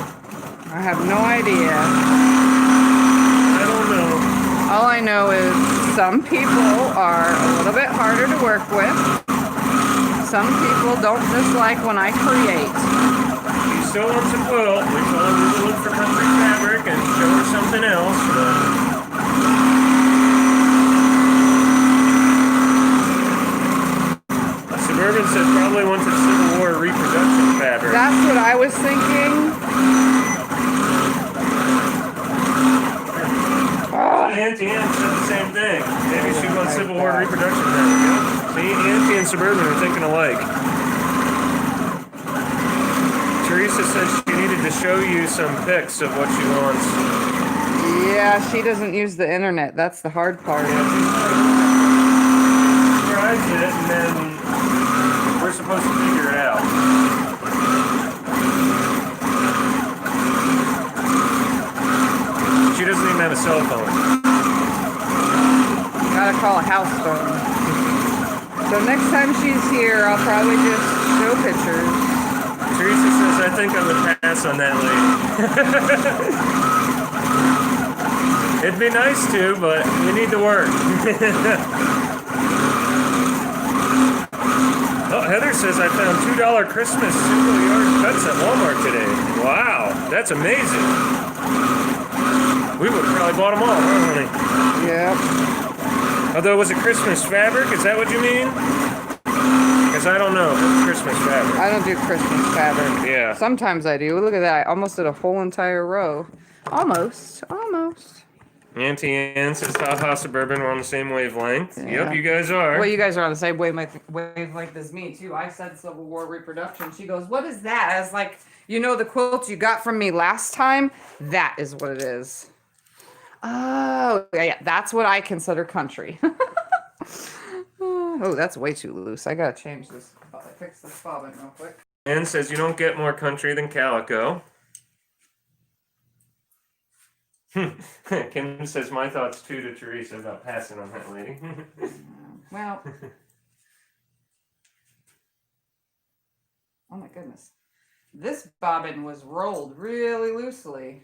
I have no idea. I don't know. All I know is some people are a little bit harder to work with. Some people don't dislike when I create. She still wants a quilt. We told her we would look for country fabric and show her something else, but Suburban said probably wanted Civil War reproduction fabric. That's what I was thinking. Auntie Ann said the same thing. Maybe she wants Civil War reproduction fabric. Yeah. See, Auntie and Suburban are thinking alike. Teresa says she needed to show you some pics of what she wants. Yeah, she doesn't use the internet. That's the hard part. Tries it, and then we're supposed to figure it out. She doesn't even have a cell phone. Gotta call a house phone. So next time she's here, I'll probably just show pictures. Teresa says, I think I would pass on that lady. It'd be nice to, but we need to work. Oh, Heather says, I found $2 Christmas single-yard cuts at Walmart today. Wow, that's amazing. We would have probably bought them all, huh, honey? Yep. Although, was it Christmas fabric? Is that what you mean? Because I don't know if it's Christmas fabric. I don't do Christmas fabric. Yeah. Sometimes I do. Look at that. I almost did a whole entire row. Almost. Auntie Ann says, haha, Suburban, we're on the same wavelength. Yeah. Yep, you guys are. Well, you guys are on the same wavelength as me, too. I said Civil War reproduction. She goes, what is that? I was like, you know the quilts you got from me last time? That is what it is. Oh, yeah, that's what I consider country. Oh, that's way too loose. I gotta change this. Fix this bobbin real quick. Ann says, you don't get more country than calico. Kim says, my thoughts too to Teresa about passing on that lady. Well, oh my goodness. This bobbin was rolled really loosely.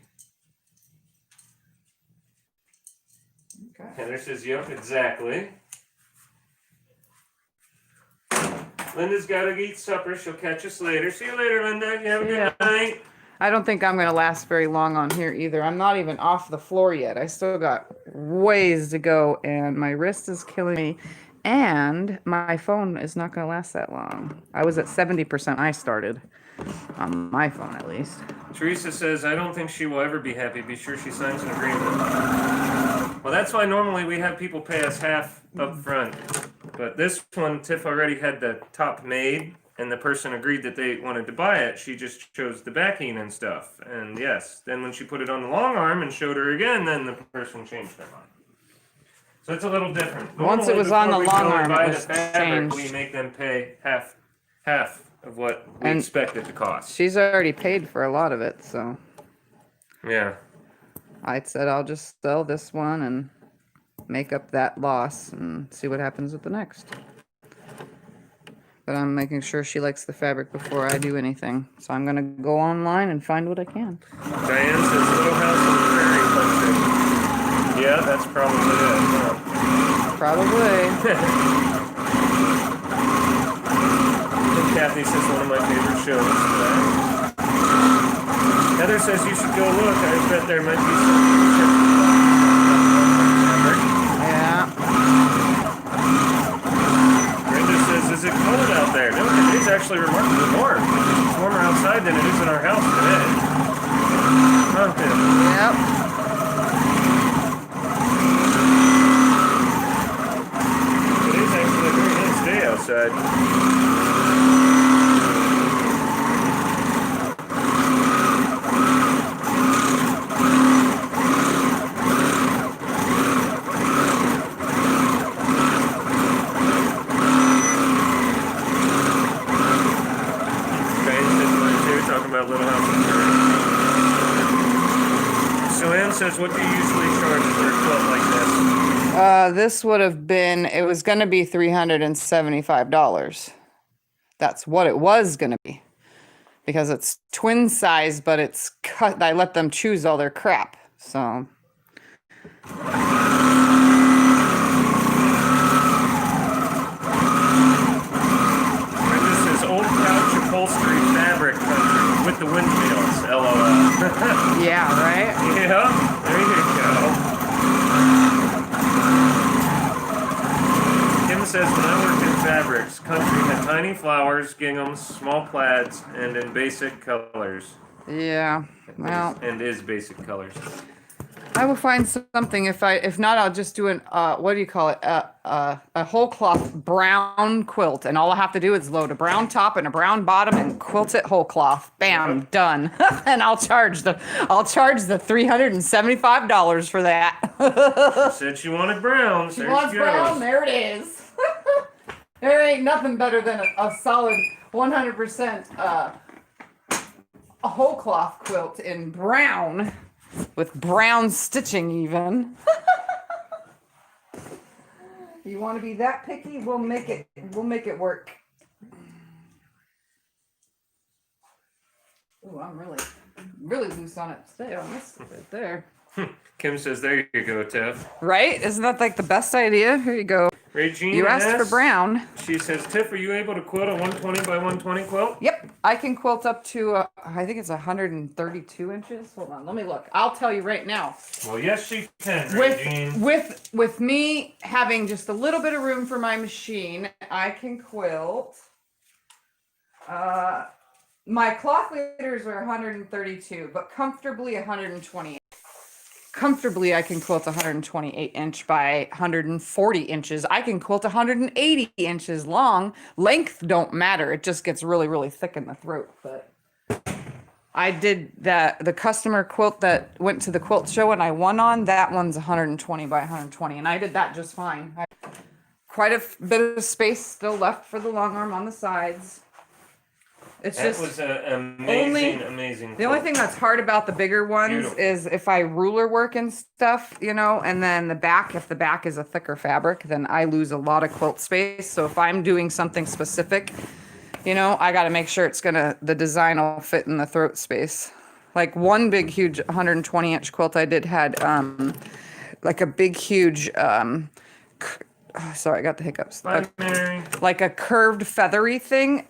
Okay. Heather says, yep, exactly. Linda's got to eat supper. She'll catch us later. See you later, Linda. You have a good night. I don't think I'm going to last very long on here either. I'm not even off the floor yet. I still got ways to go, and my wrist is killing me, and my phone is not going to last that long. I was at 70%. I started on my phone, at least. Teresa says, I don't think she will ever be happy. Be sure she signs an agreement. Well, that's why normally we have people pay us half up front. But this one, Tiff already had the top made, and the person agreed that they wanted to buy it. She just chose the backing and stuff. And yes, then when she put it on the long arm and showed her again, then the person changed their mind. So it's a little different. Once it was on the long arm, it was changed. We make them pay half of what we And expect it to cost. she's already paid for a lot of it, so Yeah. I said I'll just sell this one and make up that loss and see what happens with the next. But I'm making sure she likes the fabric before I do anything. So I'm gonna go online and find what I can. Diane says Little House on the Prairie country. Yeah, that's probably it. Huh? Probably. Kathy says one of my favorite shows today. Heather says you should go look. I bet there might be some Yeah. Brenda says, is it cold out there? No, it is actually remarkably warm. It's warmer outside than it is in our house today. Huh, Tim? Yep. It is actually a very nice day outside. Says, what do you usually charge for a quilt like this? This would have been, it was going to be $375. That's what it was going to be. Because it's twin size, but it's cut. I let them choose all their crap. So. Brenda says, old couch upholstery fabric country with the windmills. LOL. Yeah, right? Yeah, there you go. Kim says, when I worked in fabrics, country had tiny flowers, ginghams, small plaids, and in basic colors. Yeah, well. And is basic colors. I will find something. If not, I'll just do an what do you call it? A whole cloth brown quilt, and all I have to do is load a brown top and a brown bottom and quilt it whole cloth. Bam, done. And I'll charge the $375 for that. She said she wanted brown. She wants brown. There it is. There ain't nothing better than a solid 100% a whole cloth quilt in brown. With brown stitching even. You want to be that picky? We'll make it work. Oh, I'm really loose on it today on this right there. Kim says, there you go, Tiff. Right? Isn't that like the best idea? Here you go. Regine You asked for brown. She says, Tiff, are you able to quilt a 120 by 120 quilt? Yep. I can quilt up to, I think it's 132 inches. Hold on, let me look. I'll tell you right now. Well, yes, she can, Regine. With me having just a little bit of room for my machine, I can quilt. My cloth leaders are 132, but comfortably 128. Comfortably, I can quilt 128 inch by 140 inches. I can quilt 180 inches long. Length don't matter. It just gets really, really thick in the throat. But I did the customer quilt that went to the quilt show and I won on. That one's 120 by 120, and I did that just fine. Quite a bit of space still left for the long arm on the sides. It's that was an amazing. The only thing that's hard about the bigger ones is if I ruler work and stuff, and then the back, if the back is a thicker fabric, then I lose a lot of quilt space. So if I'm doing something specific, I got to make sure the design will fit in the throat space. Like one big, huge 120 inch quilt I did had, like a big, huge, sorry, I got the hiccups. Like a curved feathery thing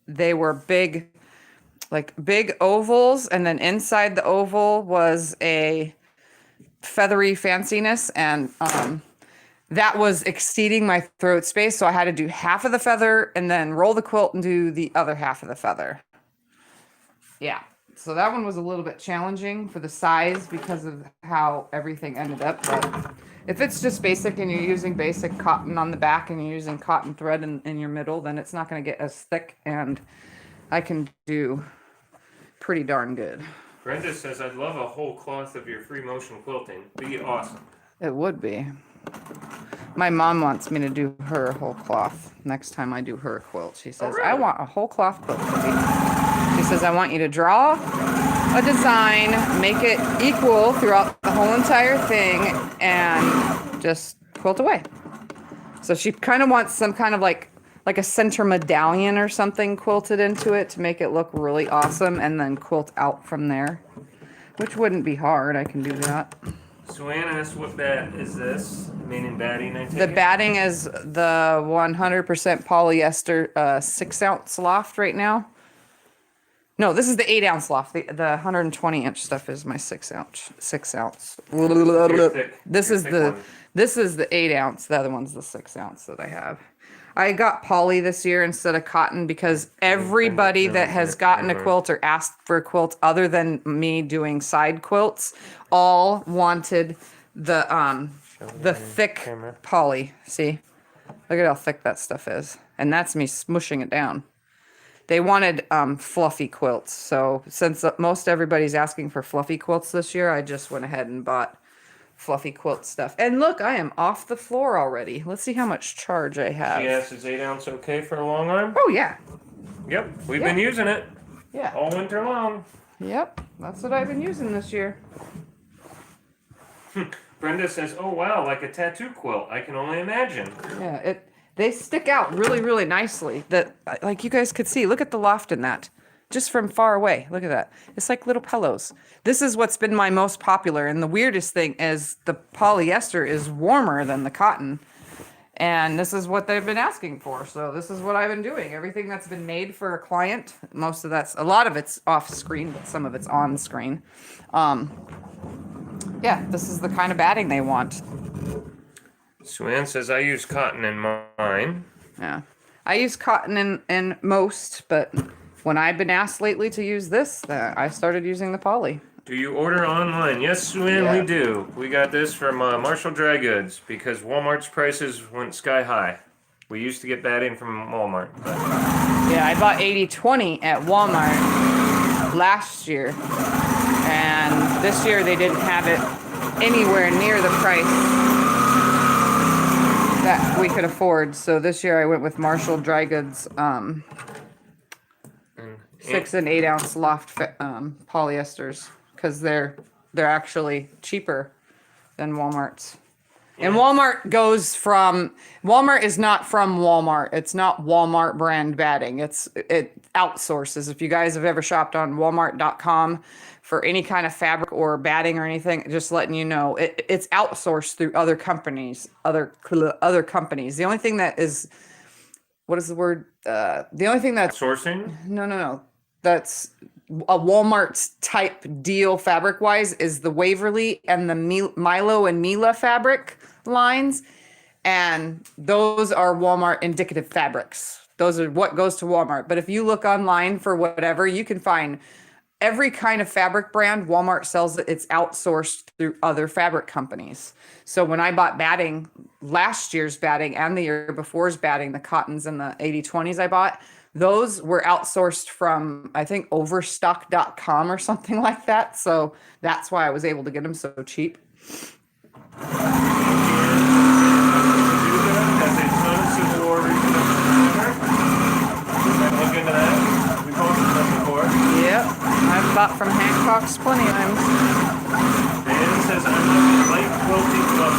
they were big ovals, and then inside the oval was a feathery fanciness, and that was exceeding my throat space, so I had to do half of the feather and then roll the quilt and do the other half of the feather. Yeah, So that one was a little bit challenging for the size because of how everything ended up. But if it's just basic and you're using basic cotton on the back and you're using cotton thread in your middle, then it's not going to get as thick, and I can do pretty darn good. Brenda says, I'd love a whole cloth of your free motion quilting. Be awesome. It would be. My mom wants me to do her whole cloth next time I do her quilt. She says, really? I want a whole cloth quilt. She says, I want you to draw a design, make it equal throughout the whole entire thing, and just quilt away. So she kind of wants some kind of like a center medallion or something quilted into it to make it look really awesome, and then quilt out from there, which wouldn't be hard. I can do that. So Ann asked, what bat is this? Meaning batting, I take The it? batting is the 100% polyester 6-ounce loft right now. No, this is the 8-ounce loft. The 120-inch stuff is my 6-ounce. 6-ounce. Thick. This Your is thick the one. this is the 8-ounce. The other one's the 6-ounce that I have. I got poly this year instead of cotton because everybody that has gotten a quilt or asked for a quilt other than me doing side quilts all wanted the thick camera. poly. See? Look at how thick that stuff is. And that's me smushing it down. They wanted fluffy quilts. So since most everybody's asking for fluffy quilts this year, I just went ahead and bought fluffy quilt stuff. And look, I am off the floor already. Let's see how much charge I have. She asked, is 8-ounce okay for a long arm? Oh, yeah. Yep, we've been using it Yeah. all winter long. Yep. That's what I've been using this year. Brenda says, oh wow, like a tattoo quilt. I can only imagine. Yeah, they stick out really, really nicely. That, like you guys could see. Look at the loft in that. Just from far away. Look at that. It's like little pillows. This is what's been my most popular. And the weirdest thing is the polyester is warmer than the cotton. And this is what they've been asking for. So this is what I've been doing. Everything that's been made for a client, a lot of it's off screen, but some of it's on screen. Yeah, this is the kind of batting they want. Sue says, I use cotton in mine. Yeah. I use cotton in most, but when I've been asked lately to use this, I started using the poly. Do you order online? Yes, Sue Yeah. we do. We got this from Marshall Dry Goods because Walmart's prices went sky high. We used to get batting from Walmart. But Yeah, I bought 80/20 at Walmart last year. And this year they didn't have it anywhere near the price that we could afford. So this year I went with Marshall Dry Goods 6 and 8 ounce loft polyesters because they're actually cheaper than Walmart's. And Walmart is not from Walmart. It's not Walmart brand batting. It outsources. If you guys have ever shopped on Walmart.com for any kind of fabric or batting or anything, just letting you know, it's outsourced through other companies, other companies. The only thing that is, what is the word? The only thing that's sourcing? No. That's a Walmart type deal fabric wise is the Waverly and the Milo and Mila fabric lines. And those are Walmart indicative fabrics. Those are what goes to Walmart. But if you look online for whatever, you can find every kind of fabric brand. Walmart sells it. It's outsourced through other fabric companies. So when I bought batting, last year's batting and the year before's batting, the cottons and the 80/20s I bought, those were outsourced from, I think, overstock.com or something like that. So that's why I was able to get them so cheap. Has a ton of Civil War reproduction. Look into that. We posted that before. Yep, I've bought from Hancock's plenty of times. Dan says, I'm looking light quilting club.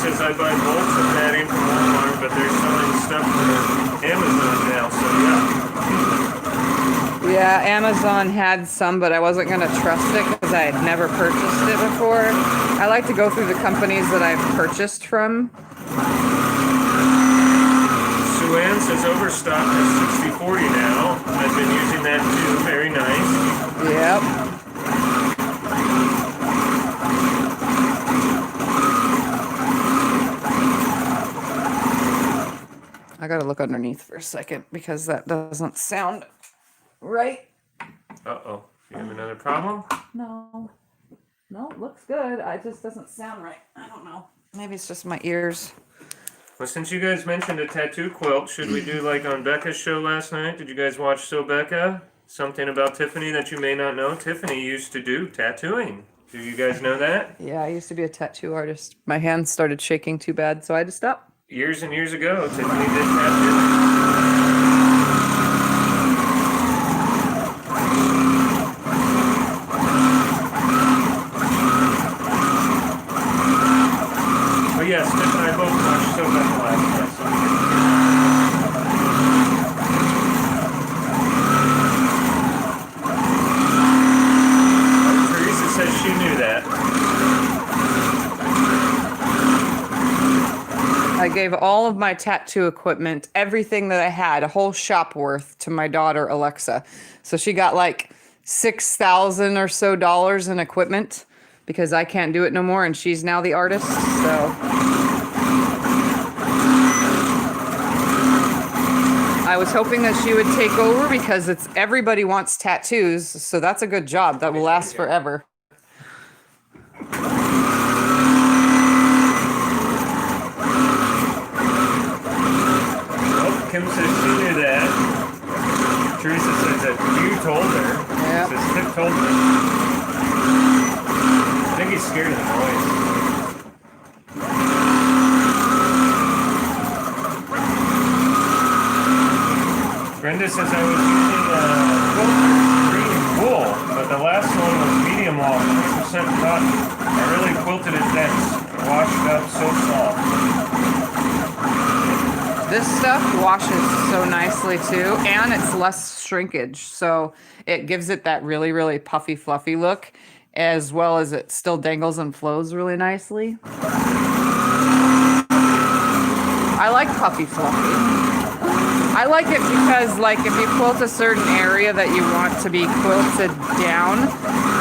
Says I buy bolts of batting from Walmart, but they're selling stuff for Amazon now, so yeah. Yeah, Amazon had some, but I wasn't going to trust it because I had never purchased it before. I like to go through the companies that I've purchased from. Sue Ann says Overstock is 60/40 now. I've been using that too. Very nice. Yep. gotta look underneath for a second because that doesn't sound right. Uh-oh. You have another problem? No. No, it looks good. It just doesn't sound right. I don't know. Maybe it's just my ears. Well, since you guys mentioned a tattoo quilt, should we do like on Becca's show last night? Did you guys watch So Becca? Something about Tiffany that you may not know. Tiffany used to do tattooing. Do you guys know that? Yeah, I used to be a tattoo artist. My hands started shaking too bad, so I had to stop. Years and years ago, Tiffany did tattooing. But yes, Tiff and I both watched So Becca last night. So Teresa says she knew that. I gave all of my tattoo equipment, everything that I had, a whole shop worth to my daughter, Alexa. So she got like $6,000 or so in equipment because I can't do it no more and she's now the artist. So I was hoping that she would take over because everybody wants tattoos. So that's a good job. That will last forever. Kim says she knew that. Teresa says that you told her. Yep. Says Tiff told me. I think he's scared of the noise. Brenda says I was using green wool, but the last one was medium long, 100% cotton. I really quilted it dense. It washed up so soft. This stuff washes so nicely too, and it's less shrinkage. So it gives it that really, really puffy, fluffy look, as well as it still dangles and flows really nicely. I like puffy, fluffy. I like it because, like, if you quilt a certain area that you want to be quilted down,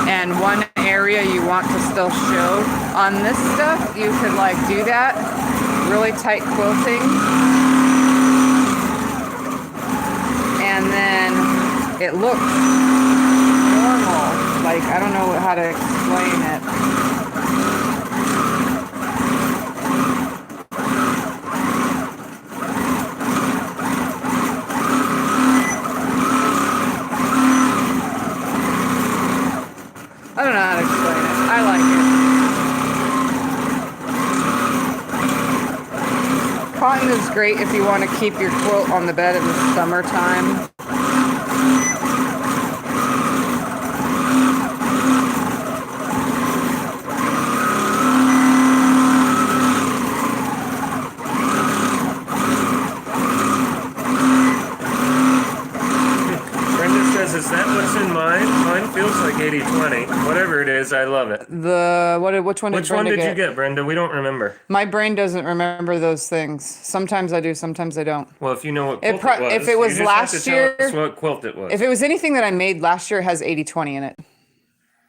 and one area you want to still show, on this stuff, you could, like, do that. Really tight quilting. And then it looks normal. Like, I don't know how to explain it. I don't know how to explain it. I like it. Cotton is great if you want to keep your quilt on the bed in the summertime. Brenda says, is that what's in mine? Mine feels like 80-20. Whatever it is, I love it. Which one did Which one Brenda did you get? get, Brenda? We don't remember. My brain doesn't remember those things. Sometimes I do, sometimes I don't. Well, if you know what quilt it was, if it was you just have to last tell year, us what quilt it was. if it was anything that I made last year, it has 80-20 in it.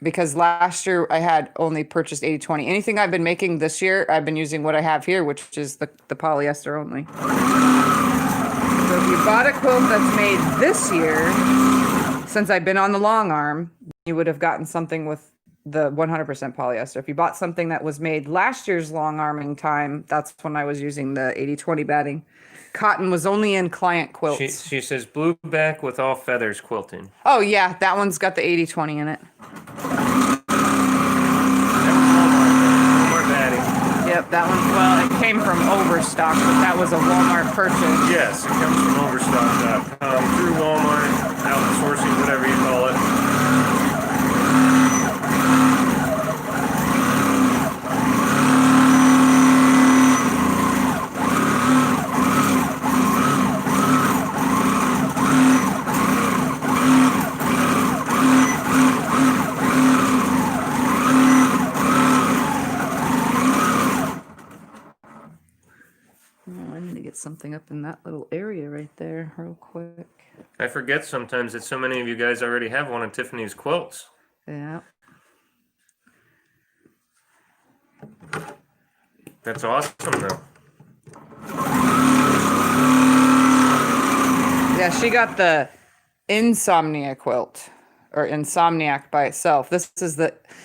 Because last year I had only purchased 80-20. Anything I've been making this year, I've been using what I have here, which is the polyester only. So if you bought a quilt that's made this year, since I've been on the Longarm, you would have gotten something with the 100% polyester. If you bought something that was made last year's Longarming time, that's when I was using the 80-20 batting. Cotton was only in client quilts. She says blue back with all feathers quilting. Oh yeah, that one's got the 80-20 in it. More batting. Yep, that one, well, it came from Overstock, but that was a Walmart purchase. Yes, it comes from Overstock.com through Walmart, outsourcing, whatever you call it. Oh, I need to get something up in that little area right there real quick. I forget sometimes that so many of you guys already have one of Tiffany's quilts. Yeah. That's awesome, though. Yeah, she got the Insomnia quilt, or Insomniac by itself.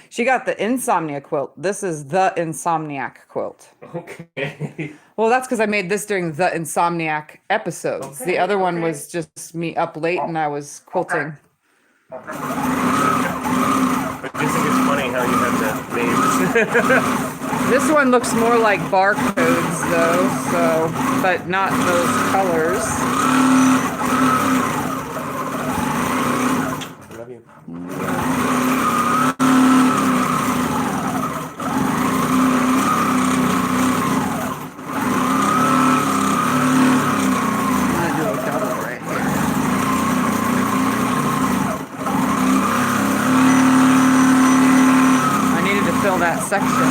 She got the Insomnia quilt. This is the Insomniac quilt. Okay. Well, that's because I made this during the Insomniac episodes. The other one was just me up late and I was quilting. I just think it's funny how you have the names. This one looks more like barcodes though, but not those colors. Love you. I'm gonna do a double right here. I needed to fill that section.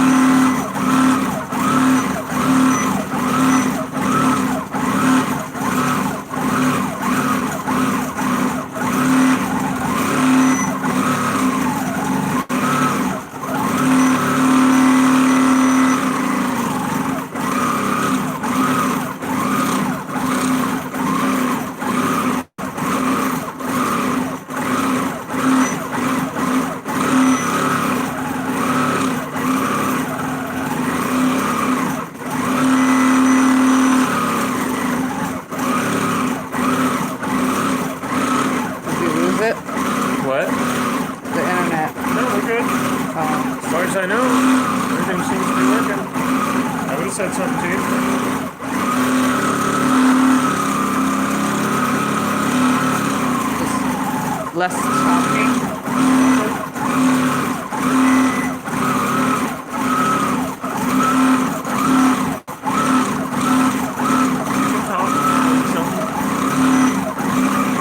What? The internet. No, we're good. As far as I know, everything seems to be working. I would have said something to you. Just less talking.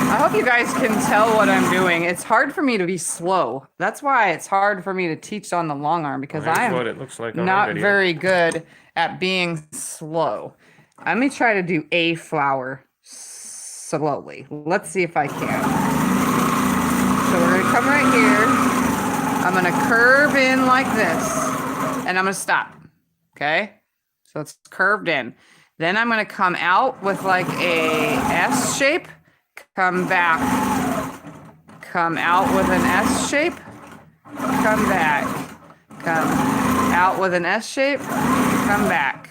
I hope you guys can tell what I'm doing. It's hard for me to be slow. That's why it's hard for me to teach on the long arm, because Here's I what am it looks like on not the video. very good at being slow. Let me try to do a flower slowly. Let's see if I can. So we're gonna come right here. I'm gonna curve in like this, and I'm gonna stop. Okay? So it's curved in. Then I'm gonna come out with like a S shape, come back, come out with an S shape, come back, come out with an S shape, come back,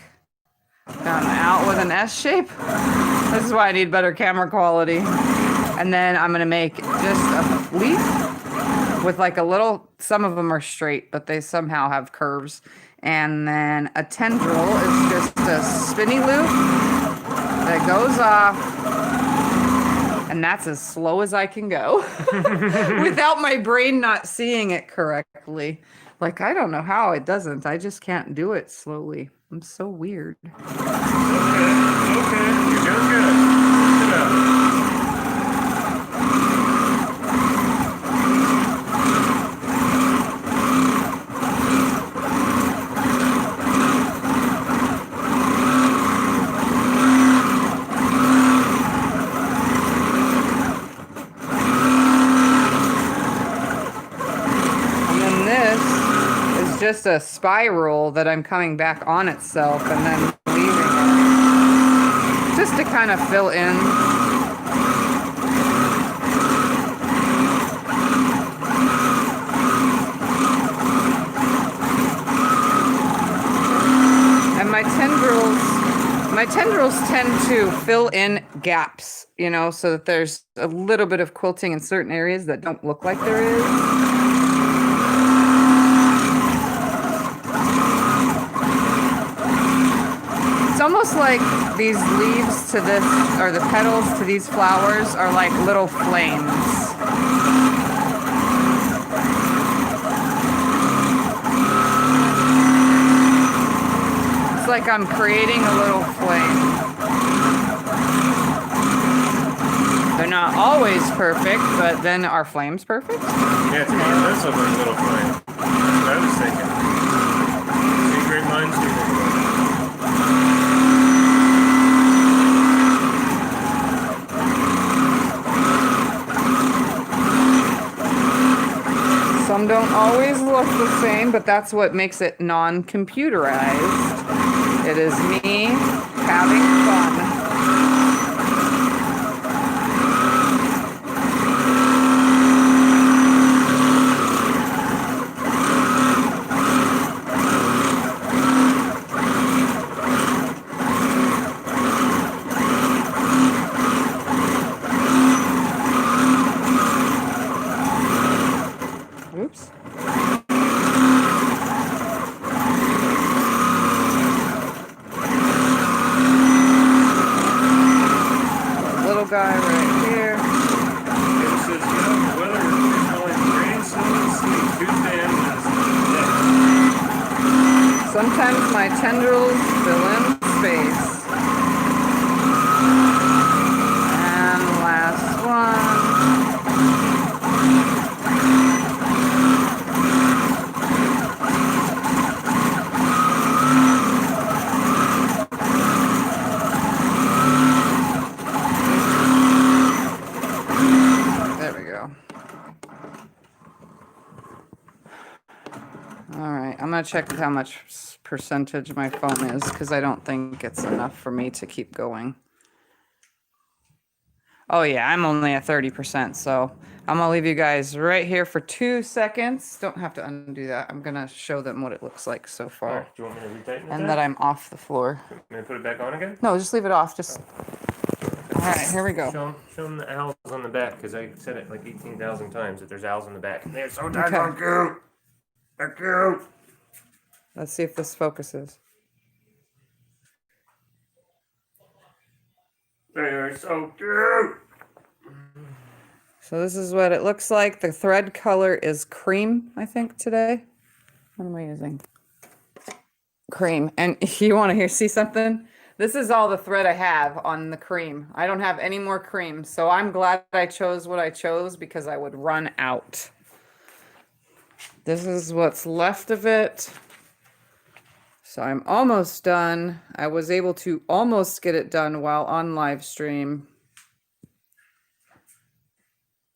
come out with an S shape. This is why I need better camera quality. And then I'm gonna make just a leaf with like a little, some of them are straight, but they somehow have curves. And then a tendril is just a spinny loop that goes off. And that's as slow as I can go without my brain not seeing it correctly. Like, I don't know how it doesn't. I just can't do it slowly. I'm so weird. Okay, you're doing good. Keep it up. Just a spiral that I'm coming back on itself and then leaving it just to kind of fill in. And my tendrils tend to fill in gaps, you know, so that there's a little bit of quilting in certain areas that don't look like there is. It's almost like these leaves to this, or the petals to these flowers are like little flames. It's like I'm creating a little flame. They're not always perfect, but then are flames perfect? Yeah, to me it does look like a little flame. That's what I was thinking. See, great minds do think. Some don't always look the same, but that's what makes it non-computerized. It is me having fun. Oops. Little guy right here. It says, you know, the weather is going rain, snow, and sleet Tuesday and Wednesday. Sometimes my tendrils fill in space. And last one. There we go. All right, I'm gonna check how much percentage my phone is because I don't think it's enough for me to keep going. Oh yeah, I'm only at 30%, so I'm gonna leave you guys right here for 2 seconds. Don't have to undo that. I'm gonna show them what it looks like so Oh, far. do you want me to retighten it? And that I'm off the floor. May I put it back on again? No, just leave it off. Just all right, here we go. Show them the owls on the back, because I said it like 18,000 times that there's owls on the back. And they're so Okay. darn cute. They're cute. Let's see if this focuses. They are so cute. So this is what it looks like. The thread color is cream, I think, today. What am I using? Cream. And you want to see something? This is all the thread I have on the cream. I don't have any more cream. So I'm glad I chose what I chose because I would run out. This is what's left of it. So I'm almost done. I was able to almost get it done while on live stream.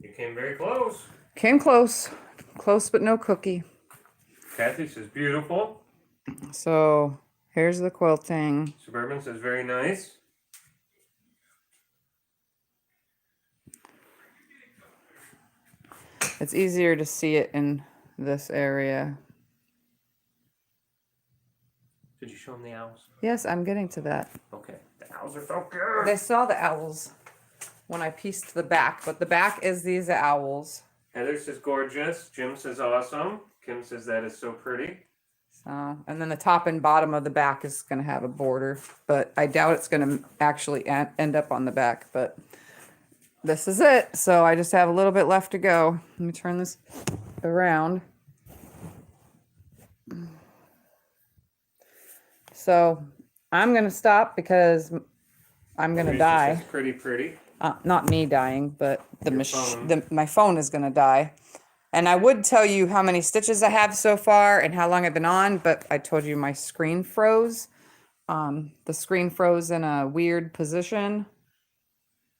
You came very close. Came close. Close but no cookie. Kathy says beautiful. So here's the quilting. Suburban says very nice. It's easier to see it in this area. Did you show them the owls? Yes, I'm getting to that. Okay. The owls are so cute. They saw the owls when I pieced the back, but the back is these owls. Heather says gorgeous. Jim says awesome. Kim says that is so pretty. So, and then the top and bottom of the back is going to have a border, but I doubt it's going to actually end up on the back, but this is it. So I just have a little bit left to go. Let me turn this around. So I'm going to stop because I'm going to Teresa die. says pretty. Not me dying, but Your phone. my phone is going to die. And I would tell you how many stitches I have so far and how long I've been on, but I told you my screen froze. The screen froze in a weird position.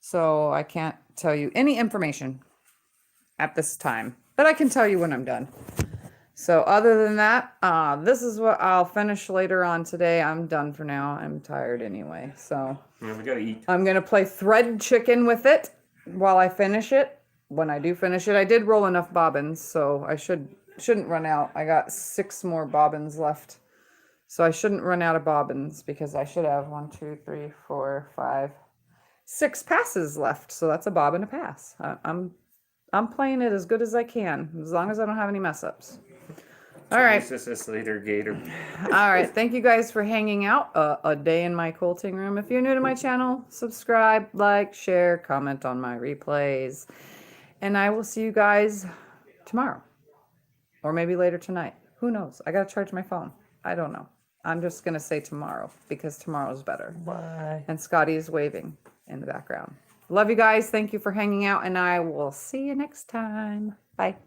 So I can't tell you any information at this time, but I can tell you when I'm done. So other than that, this is what I'll finish later on today. I'm done for now. I'm tired anyway. So Yeah, we gotta eat. I'm going to play thread chicken with it while I finish it. When I do finish it, I did roll enough bobbins, so I shouldn't run out. I got 6 more bobbins left. So I shouldn't run out of bobbins because I should have 1, 2, 3, 4, 5, 6 passes left. So that's a bobbin a pass. I'm playing it as good as I can, as long as I don't have any mess ups. All right. Teresa says later, Gator. All right. Thank you guys for hanging out a day in my quilting room. If you're new to my channel, subscribe, like, share, comment on my replays. And I will see you guys tomorrow. Or maybe later tonight. Who knows? I got to charge my phone. I don't know. I'm just going to say tomorrow because tomorrow's better. Bye. And Scotty is waving in the background. Love you guys. Thank you for hanging out. And I will see you next time. Bye.